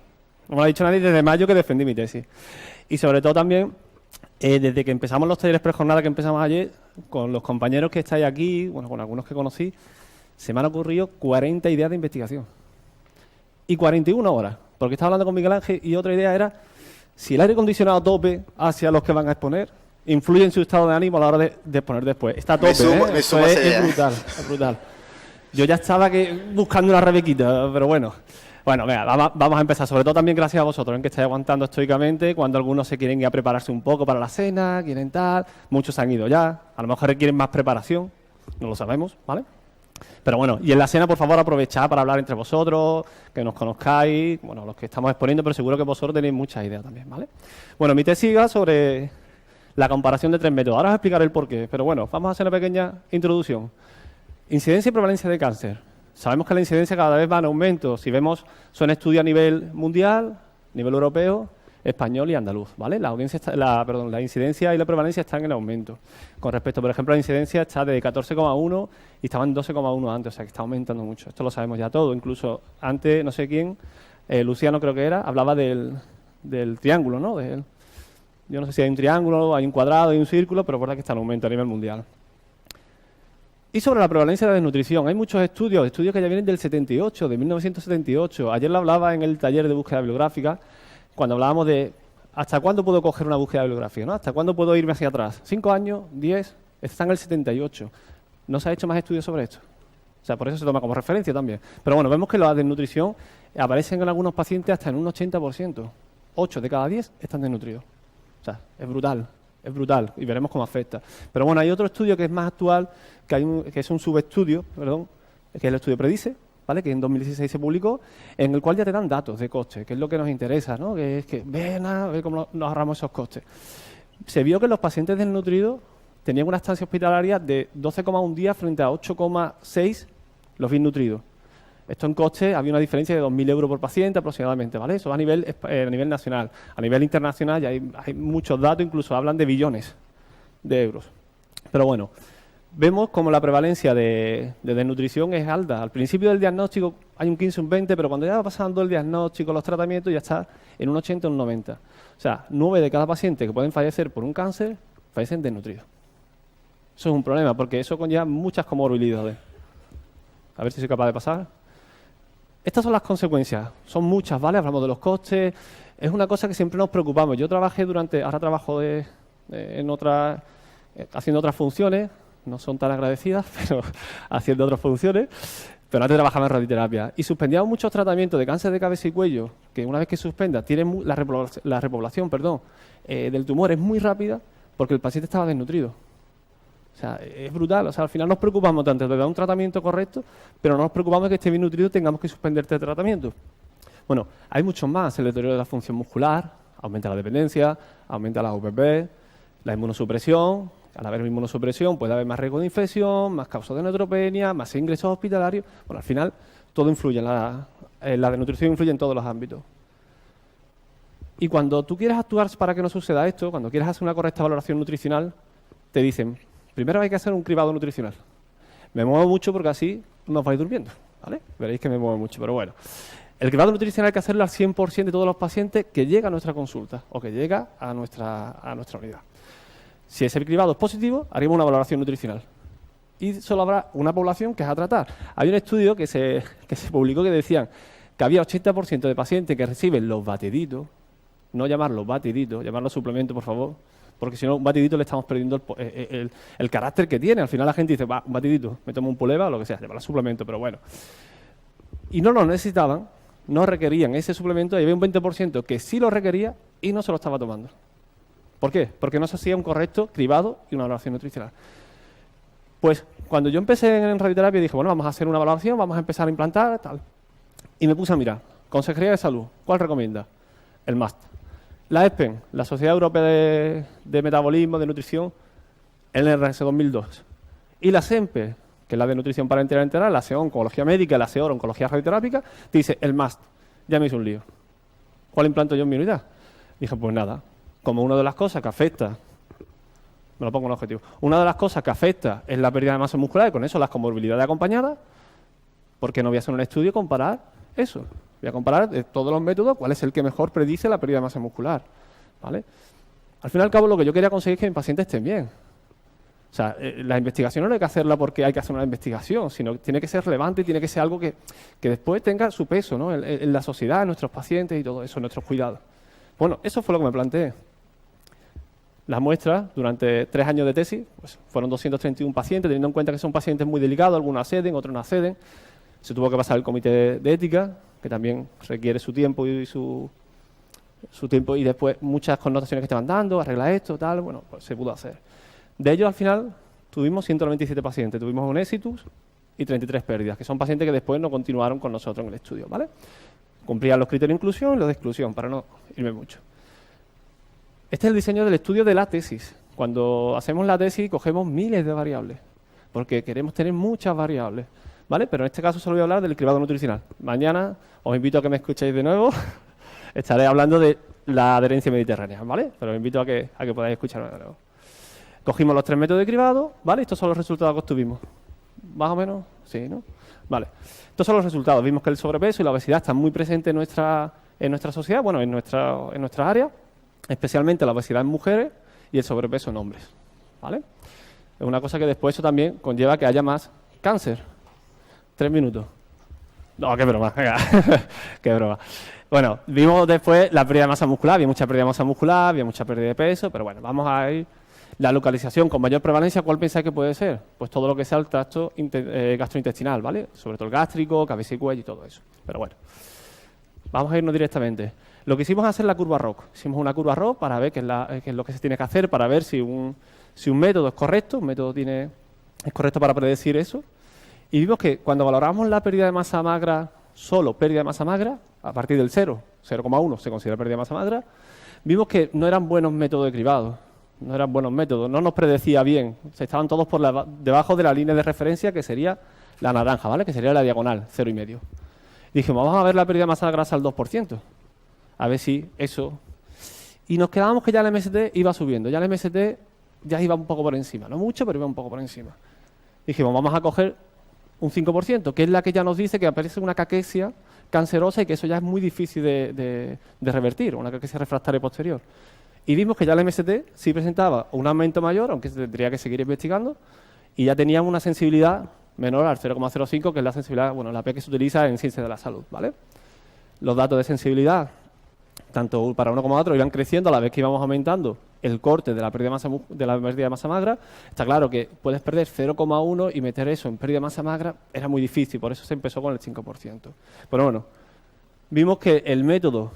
No me lo ha dicho nadie desde mayo que defendí mi tesis. Y sobre todo también, desde que empezamos los talleres prejornada que empezamos ayer, con los compañeros que estáis aquí, bueno, con algunos que conocí, se me han ocurrido 40 ideas de investigación. Y 41 horas, porque estaba hablando con Miguel Ángel y otra idea era si el aire acondicionado a tope hacia los que van a exponer influye en su estado de ánimo a la hora de exponer después. Está a tope, es brutal. Yo ya estaba buscando una rebequita, pero bueno. Bueno, venga, vamos a empezar. Sobre todo también gracias a vosotros, en que estáis aguantando estoicamente cuando algunos se quieren ir a prepararse un poco para la cena, quieren tal. Muchos han ido ya. A lo mejor requieren más preparación. No lo sabemos, ¿vale? Pero bueno, y en la cena, por favor, aprovechad para hablar entre vosotros, que nos conozcáis, bueno, los que estamos exponiendo, pero seguro que vosotros tenéis muchas ideas también, ¿vale? Bueno, mi tesis va sobre la comparación de 3 métodos. Ahora os explicaré el porqué, pero bueno, vamos a hacer una pequeña introducción. Incidencia y prevalencia de cáncer. Sabemos que la incidencia cada vez va en aumento. Si vemos, son estudios a nivel mundial, nivel europeo, español y andaluz, ¿vale? La incidencia y la prevalencia están en aumento. Con respecto, por ejemplo, la incidencia está de 14,1 y estaba en 12,1 antes, o sea que está aumentando mucho. Esto lo sabemos ya todo. Incluso antes, no sé quién, Luciano creo que era, hablaba del triángulo, ¿no? Yo no sé si hay un triángulo, hay un cuadrado, hay un círculo, pero es verdad que está en aumento a nivel mundial. Y sobre la prevalencia de la desnutrición, hay muchos estudios que ya vienen del 78, de 1978. Ayer lo hablaba en el taller de búsqueda bibliográfica, cuando hablábamos de hasta cuándo puedo coger una búsqueda bibliográfica, ¿no? Hasta cuándo puedo irme hacia atrás. 5 años, 10, está en el 78. No se ha hecho más estudios sobre esto. O sea, por eso se toma como referencia también. Pero bueno, vemos que la desnutrición aparecen en algunos pacientes hasta en un 80%. 8 de cada 10 están desnutridos. O sea, es brutal y veremos cómo afecta. Pero bueno, hay otro estudio que es más actual, que es un subestudio, perdón, que es el estudio Predice, ¿vale? Que en 2016 se publicó, en el cual ya te dan datos de coste, que es lo que nos interesa, ¿no? Que es que ven a ver cómo nos ahorramos esos costes. Se vio que los pacientes desnutridos tenían una estancia hospitalaria de 12,1 días frente a 8,6 los bien nutridos. Esto en coste había una diferencia de 2.000 euros por paciente aproximadamente, ¿vale? Eso a nivel nacional. A nivel internacional ya hay muchos datos, incluso hablan de billones de euros. Pero bueno, vemos como la prevalencia de desnutrición es alta. Al principio del diagnóstico hay un 15, un 20, pero cuando ya va pasando el diagnóstico, los tratamientos, ya está en un 80 o un 90. O sea, 9 de cada paciente que pueden fallecer por un cáncer, fallecen desnutridos. Eso es un problema, porque eso conlleva muchas comorbilidades. A ver si soy capaz de pasar. Estas son las consecuencias, son muchas, ¿vale? Hablamos de los costes, es una cosa que siempre nos preocupamos. Yo trabajé ahora trabajo haciendo otras funciones, no son tan agradecidas, pero haciendo otras funciones, pero antes trabajaba en radioterapia. Y suspendíamos muchos tratamientos de cáncer de cabeza y cuello, que una vez que suspenda, la repoblación del tumor es muy rápida, porque el paciente estaba desnutrido. O sea, es brutal. O sea, al final nos preocupamos tanto de dar un tratamiento correcto, pero no nos preocupamos de que esté bien nutrido y tengamos que suspender este tratamiento. Bueno, hay muchos más. El deterioro de la función muscular, aumenta la dependencia, aumenta la UPP, la inmunosupresión. Al haber inmunosupresión puede haber más riesgo de infección, más causas de neutropenia, más ingresos hospitalarios. Bueno, al final todo influye la desnutrición influye en todos los ámbitos. Y cuando tú quieres actuar para que no suceda esto, cuando quieres hacer una correcta valoración nutricional, te dicen: primero hay que hacer un cribado nutricional. Me muevo mucho porque así nos vais durmiendo, ¿vale? Veréis que me muevo mucho, pero bueno. El cribado nutricional hay que hacerlo al 100% de todos los pacientes que llega a nuestra consulta o que llega a nuestra unidad. Si ese cribado es positivo, haríamos una valoración nutricional. Y solo habrá una población que es a tratar. Hay un estudio que se publicó que decían que había 80% de pacientes que reciben los batiditos, no llamarlos batiditos, llamarlos suplementos, por favor, porque si no, un batidito le estamos perdiendo el carácter que tiene. Al final la gente dice: va, un batidito, me tomo un Puleva o lo que sea, llamarlo suplemento, pero bueno. Y no lo necesitaban, no requerían ese suplemento, y había un 20% que sí lo requería y no se lo estaba tomando. ¿Por qué? Porque no se hacía un correcto cribado y una valoración nutricional. Pues cuando yo empecé en radioterapia dije: bueno, vamos a hacer una valoración, vamos a empezar a implantar, tal. Y me puse a mirar. Consejería de Salud, ¿cuál recomienda? El MAST. La ESPEN, la Sociedad Europea de Metabolismo, de Nutrición, el NRS 2002. Y la SEMPE, que es la de Nutrición Parenteral Enteral, la SEO Oncología Médica, la SEOR Oncología Radioterápica, te dice el MAST. Ya me hizo un lío. ¿Cuál implanto yo en mi unidad? Dije: pues nada, como una de las cosas que afecta, me lo pongo en objetivo, una de las cosas que afecta es la pérdida de masa muscular y con eso las comorbilidades acompañadas, ¿por qué no voy a hacer un estudio y comparar eso? Voy a comparar de todos los métodos cuál es el que mejor predice la pérdida de masa muscular, ¿vale? Al fin y al cabo, lo que yo quería conseguir es que mis pacientes estén bien. O sea, la investigación no hay que hacerla porque hay que hacer una investigación, sino tiene que ser relevante y tiene que ser algo que después tenga su peso, ¿no? En la sociedad, en nuestros pacientes y todo eso, en nuestros cuidados. Bueno, eso fue lo que me planteé. Las muestras, durante 3 años de tesis, pues fueron 231 pacientes, teniendo en cuenta que son pacientes muy delicados, algunos acceden, otros no acceden. Se tuvo que pasar el comité de ética, que también requiere su tiempo y su tiempo, y después muchas connotaciones que estaban dando, arregla esto, tal, bueno, pues se pudo hacer. De ellos, al final, tuvimos 197 pacientes, tuvimos un éxitus y 33 pérdidas, que son pacientes que después no continuaron con nosotros en el estudio, ¿vale? Cumplían los criterios de inclusión y los de exclusión, para no irme mucho. Este es el diseño del estudio de la tesis. Cuando hacemos la tesis, cogemos miles de variables, porque queremos tener muchas variables, ¿vale? Pero en este caso solo voy a hablar del cribado nutricional. Mañana os invito a que me escuchéis de nuevo. Estaré hablando de la adherencia mediterránea, ¿vale? Pero os invito a que podáis escucharme de nuevo. Cogimos los 3 métodos de cribado, ¿vale? Estos son los resultados que obtuvimos. ¿Más o menos? Sí, ¿no? Vale. Estos son los resultados. Vimos que el sobrepeso y la obesidad están muy presentes en nuestra sociedad, bueno, en nuestra área, especialmente la obesidad en mujeres y el sobrepeso en hombres, ¿vale? Es una cosa que después eso también conlleva que haya más cáncer. 3 minutos. No, qué broma, venga. Qué broma. Bueno, vimos después la pérdida de masa muscular, había mucha pérdida de masa muscular, había mucha pérdida de peso, pero bueno, vamos a ir. La localización con mayor prevalencia, ¿cuál pensáis que puede ser? Pues todo lo que sea el tracto gastrointestinal, ¿vale? Sobre todo el gástrico, cabeza y cuello y todo eso. Pero bueno, vamos a irnos directamente. Lo que hicimos es hacer la curva ROC. Hicimos una curva ROC para ver qué es lo que se tiene que hacer, para ver si un método es correcto, es correcto para predecir eso. Y vimos que cuando valoramos la pérdida de masa magra, solo pérdida de masa magra, a partir del 0,1 se considera pérdida de masa magra, vimos que no eran buenos métodos de cribado. No eran buenos métodos, no nos predecía bien. Estaban todos debajo de la línea de referencia, que sería la naranja, ¿vale? Que sería la diagonal, 0,5. Dijimos, vamos a ver la pérdida de masa grasa al 2%. A ver si eso... Y nos quedábamos que ya el MST iba subiendo. Ya el MST ya iba un poco por encima. No mucho, pero iba un poco por encima. Dijimos, vamos a coger un 5%, que es la que ya nos dice que aparece una caquexia cancerosa y que eso ya es muy difícil de revertir, una caquexia refractaria posterior. Y vimos que ya el MST sí presentaba un aumento mayor, aunque se tendría que seguir investigando, y ya teníamos una sensibilidad menor al 0,05, que es la sensibilidad, bueno, la P que se utiliza en ciencias de la salud, ¿vale? Los datos de sensibilidad, tanto para uno como otro, iban creciendo a la vez que íbamos aumentando el corte de la pérdida de masa magra. Está claro que puedes perder 0,1 y meter eso en pérdida de masa magra era muy difícil, por eso se empezó con el 5%. Pero bueno, vimos que el método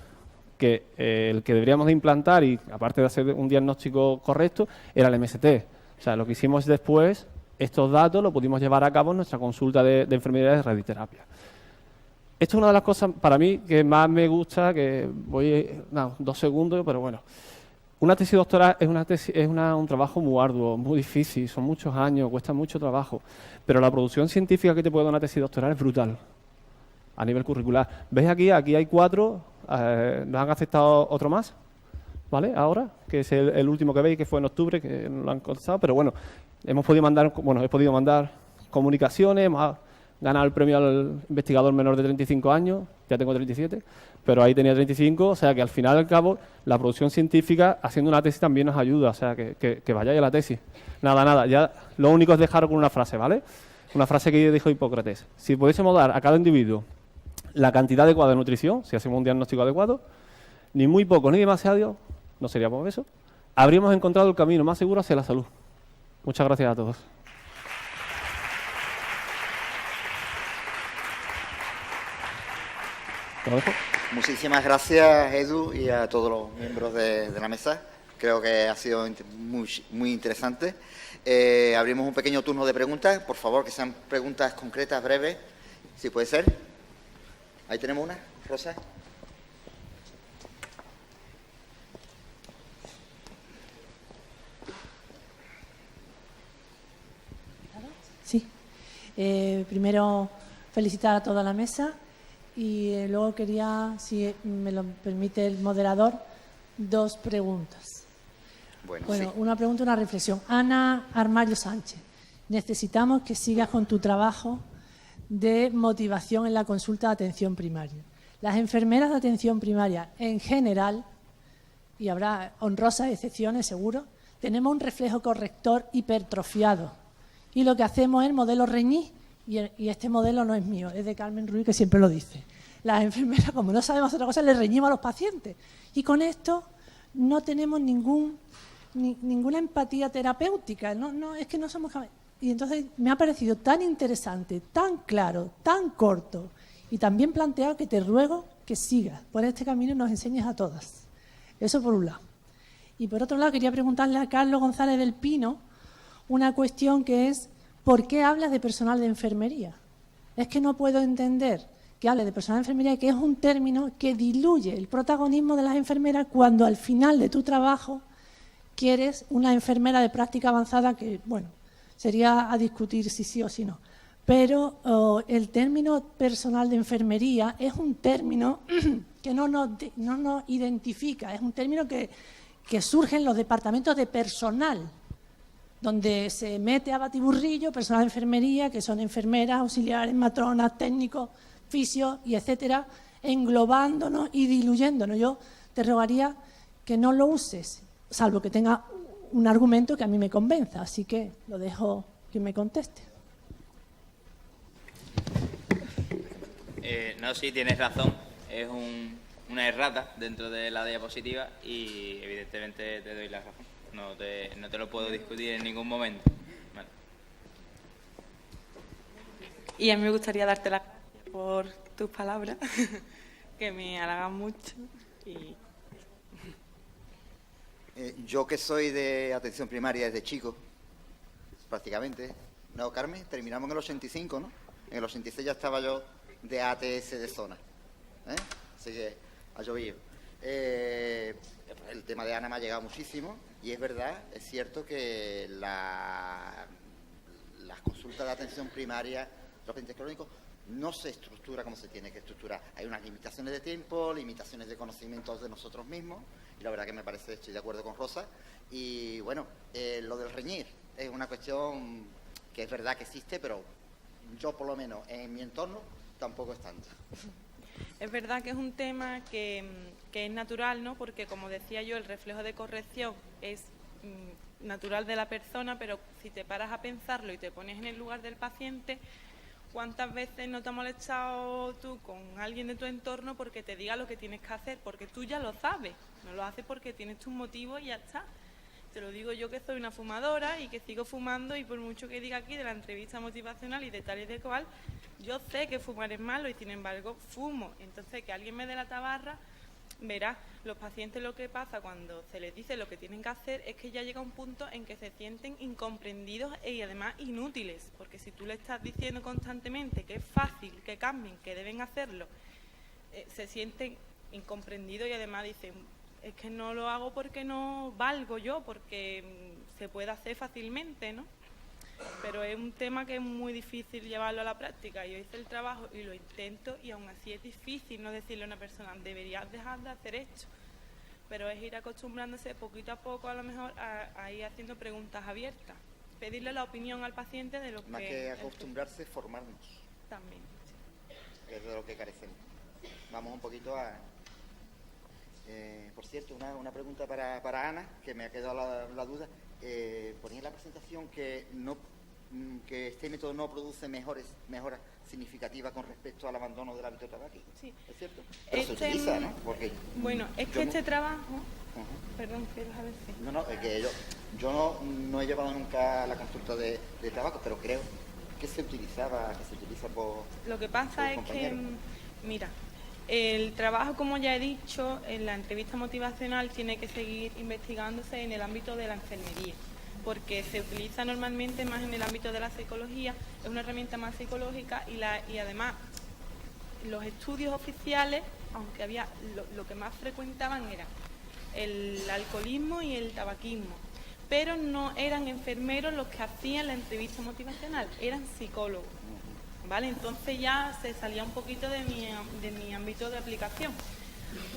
el que deberíamos de implantar, y aparte de hacer un diagnóstico correcto, era el MST. O sea, lo que hicimos después, estos datos los pudimos llevar a cabo en nuestra consulta de enfermería de radioterapia. Esto es una de las cosas para mí que más me gusta, que voy, 2 segundos, pero bueno. Una tesis doctoral es un trabajo muy arduo, muy difícil, son muchos años, cuesta mucho trabajo, pero la producción científica que te puede dar una tesis doctoral es brutal a nivel curricular. ¿Veis aquí? Aquí hay 4, nos han aceptado otro más, ¿vale? Ahora, que es el último que veis, que fue en octubre, que nos lo han contestado, pero bueno, he podido mandar comunicaciones, hemos ganado el premio al investigador menor de 35 años, ya tengo 37, pero ahí tenía 35, o sea que al final y al cabo la producción científica haciendo una tesis también nos ayuda, o sea que vayáis a la tesis. Nada, ya lo único es dejaros con una frase, ¿vale? Una frase que dijo Hipócrates. Si pudiésemos dar a cada individuo la cantidad adecuada de nutrición, si hacemos un diagnóstico adecuado, ni muy poco ni demasiado, no seríamos eso, habríamos encontrado el camino más seguro hacia la salud. Muchas gracias a todos. ¿Lo dejo?
Muchísimas gracias, Edu, y a todos los miembros de la mesa. Creo que ha sido muy interesante. Abrimos un pequeño turno de preguntas. Por favor, que sean preguntas concretas, breves, si puede ser. Ahí tenemos una, Rosa.
Sí. Primero, felicitar a toda la mesa y luego quería, si me lo permite el moderador, 2 preguntas. Bueno, sí. Una pregunta y una reflexión. Ana Armario Sánchez, necesitamos que sigas con tu trabajo de motivación en la consulta de atención primaria. Las enfermeras de atención primaria en general, y habrá honrosas excepciones seguro, tenemos un reflejo corrector hipertrofiado y lo que hacemos es el modelo Reñí, y este modelo no es mío, es de Carmen Ruiz, que siempre lo dice. Las enfermeras, como no sabemos otra cosa, le reñimos a los pacientes y con esto no tenemos ninguna empatía terapéutica, no es que no somos... Y entonces me ha parecido tan interesante, tan claro, tan corto y también planteado que te ruego que sigas por este camino y nos enseñes a todas. Eso por un lado. Y por otro lado quería preguntarle a Carlos González del Pino una cuestión que es ¿por qué hablas de personal de enfermería? Es que no puedo entender que hable de personal de enfermería, que es un término que diluye el protagonismo de las enfermeras cuando al final de tu trabajo quieres una enfermera de práctica avanzada que, bueno, sería a discutir si sí o si no. Pero el término personal de enfermería es un término que no nos identifica, es un término que surge en los departamentos de personal, donde se mete a batiburrillo personal de enfermería, que son enfermeras, auxiliares, matronas, técnicos, fisios y etcétera, englobándonos y diluyéndonos. Yo te rogaría que no lo uses, salvo que tenga un argumento que a mí me convenza, así que lo dejo que me conteste.
No, sí, tienes razón. Es una errata dentro de la diapositiva y evidentemente te doy la razón. No te lo puedo discutir en ningún momento. Vale.
Y a mí me gustaría darte las gracias por tus palabras, que me halagan mucho. Y...
Yo que soy de atención primaria desde chico, prácticamente. No, Carmen, terminamos en el 85, ¿no? En el 86 ya estaba yo de ATS de zona. Así que ha llovido. El tema de Ana me ha llegado muchísimo y es verdad, es cierto que las consultas de atención primaria, los pacientes crónicos, no se estructura como se tiene que estructurar. Hay unas limitaciones de tiempo, limitaciones de conocimientos de nosotros mismos y la verdad que me parece, estoy de acuerdo con Rosa. Y bueno, lo del reñir es una cuestión que es verdad que existe, pero yo por lo menos en mi entorno tampoco es tanto.
Es verdad que es un tema que es natural, ¿no? Porque, como decía yo, el reflejo de corrección es natural de la persona, pero si te paras a pensarlo y te pones en el lugar del paciente, ¿cuántas veces no te ha molestado tú con alguien de tu entorno porque te diga lo que tienes que hacer? Porque tú ya lo sabes, no lo haces porque tienes tus motivos y ya está. Te lo digo yo que soy una fumadora y que sigo fumando y por mucho que diga aquí de la entrevista motivacional y de tal y de cual, yo sé que fumar es malo y sin embargo fumo. Entonces que alguien me dé la tabarra, verás, los pacientes lo que pasa cuando se les dice lo que tienen que hacer es que ya llega un punto en que se sienten incomprendidos y además inútiles, porque si tú le estás diciendo constantemente que es fácil, que cambien, que deben hacerlo, se sienten incomprendidos y además dicen, es que no lo hago porque no valgo yo, porque se puede hacer fácilmente, ¿no? Pero es un tema que es muy difícil llevarlo a la práctica. Yo hice el trabajo y lo intento y aún así es difícil no decirle a una persona, deberías dejar de hacer esto. Pero es ir acostumbrándose poquito a poco a lo mejor a ir haciendo preguntas abiertas. Pedirle la opinión al paciente de lo que...
Más que acostumbrarse, formarnos.
También.
Sí. Es de lo que carecemos. Vamos un poquito a... por cierto, una pregunta para Ana, que me ha quedado la duda. Ponía en la presentación que este método no produce mejoras significativas con respecto al abandono del hábito tabáquico. Sí. ¿Es cierto? Pero se utiliza, ¿no? Porque
bueno, es que este trabajo... Perdón, ¿quieres decir?
No, es que yo no he llevado nunca la consulta de tabaco, pero creo que se utiliza por...
Lo que pasa es que, mira, el trabajo, como ya he dicho, en la entrevista motivacional tiene que seguir investigándose en el ámbito de la enfermería, porque se utiliza normalmente más en el ámbito de la psicología, es una herramienta más psicológica y además los estudios oficiales, aunque había lo que más frecuentaban era el alcoholismo y el tabaquismo, pero no eran enfermeros los que hacían la entrevista motivacional, eran psicólogos. ¿Vale? Entonces ya se salía un poquito de mi ámbito de aplicación.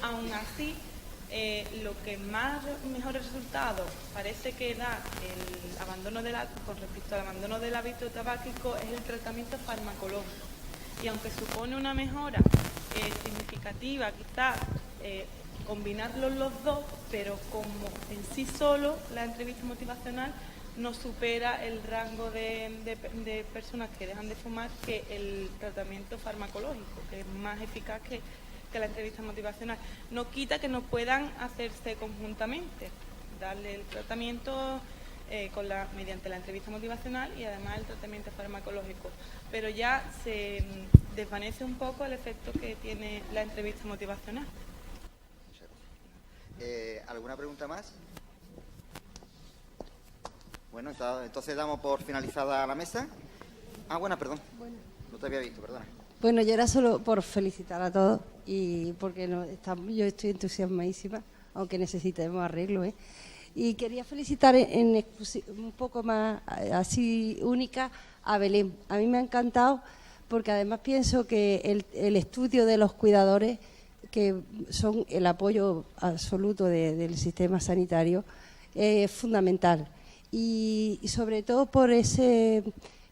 Aún así, lo que más mejores resultados parece que da el abandono con respecto al abandono del hábito tabáquico es el tratamiento farmacológico. Y aunque supone una mejora significativa, quizás combinarlos los dos, pero como en sí solo la entrevista motivacional no supera el rango de personas que dejan de fumar que el tratamiento farmacológico, que es más eficaz que la entrevista motivacional. No quita que no puedan hacerse conjuntamente, darle el tratamiento mediante la entrevista motivacional y además el tratamiento farmacológico. Pero ya se desvanece un poco el efecto que tiene la entrevista motivacional.
¿Alguna pregunta más? Bueno, entonces damos por finalizada la mesa. Bueno, perdón. Bueno. No te había visto, perdona.
Bueno, yo era solo por felicitar a todos y porque yo estoy entusiasmadísima, aunque necesitemos arreglo, ¿eh? Y quería felicitar un poco más así única a Belén. A mí me ha encantado porque además pienso que el estudio de los cuidadores, que son el apoyo absoluto del sistema sanitario, es fundamental. Y sobre todo por ese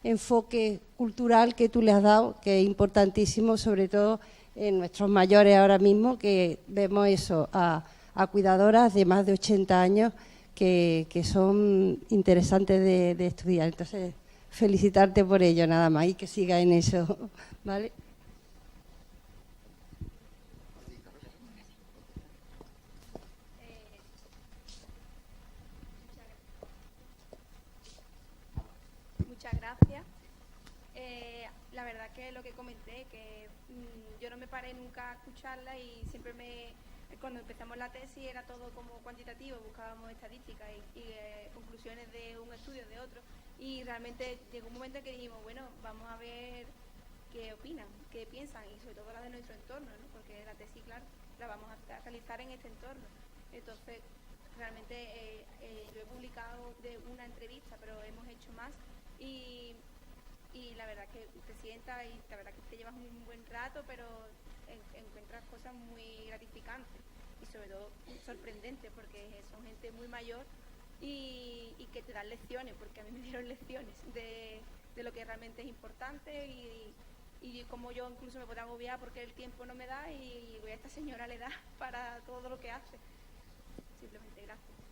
enfoque cultural que tú le has dado, que es importantísimo, sobre todo en nuestros mayores ahora mismo, que vemos eso, a cuidadoras de más de 80 años que son interesantes de estudiar. Entonces, felicitarte por ello nada más y que siga en eso, ¿vale?
Muchas gracias. La verdad que lo que comenté, que yo no me paré nunca a escucharla y siempre cuando empezamos la tesis era todo como cuantitativo, buscábamos estadísticas y conclusiones de un estudio, de otro, y realmente llegó un momento en que dijimos, bueno, vamos a ver qué opinan, qué piensan, y sobre todo la de nuestro entorno, ¿no? Porque la tesis, claro, la vamos a realizar en este entorno. Entonces, realmente yo he publicado de una entrevista, pero hemos hecho más, y la verdad que te sientas y la verdad que te llevas un buen rato, pero encuentras cosas muy gratificantes y sobre todo sorprendentes, porque son gente muy mayor y que te dan lecciones, porque a mí me dieron lecciones de lo que realmente es importante y como yo incluso me puedo agobiar porque el tiempo no me da y a esta señora le da para todo lo que hace. Simplemente gracias.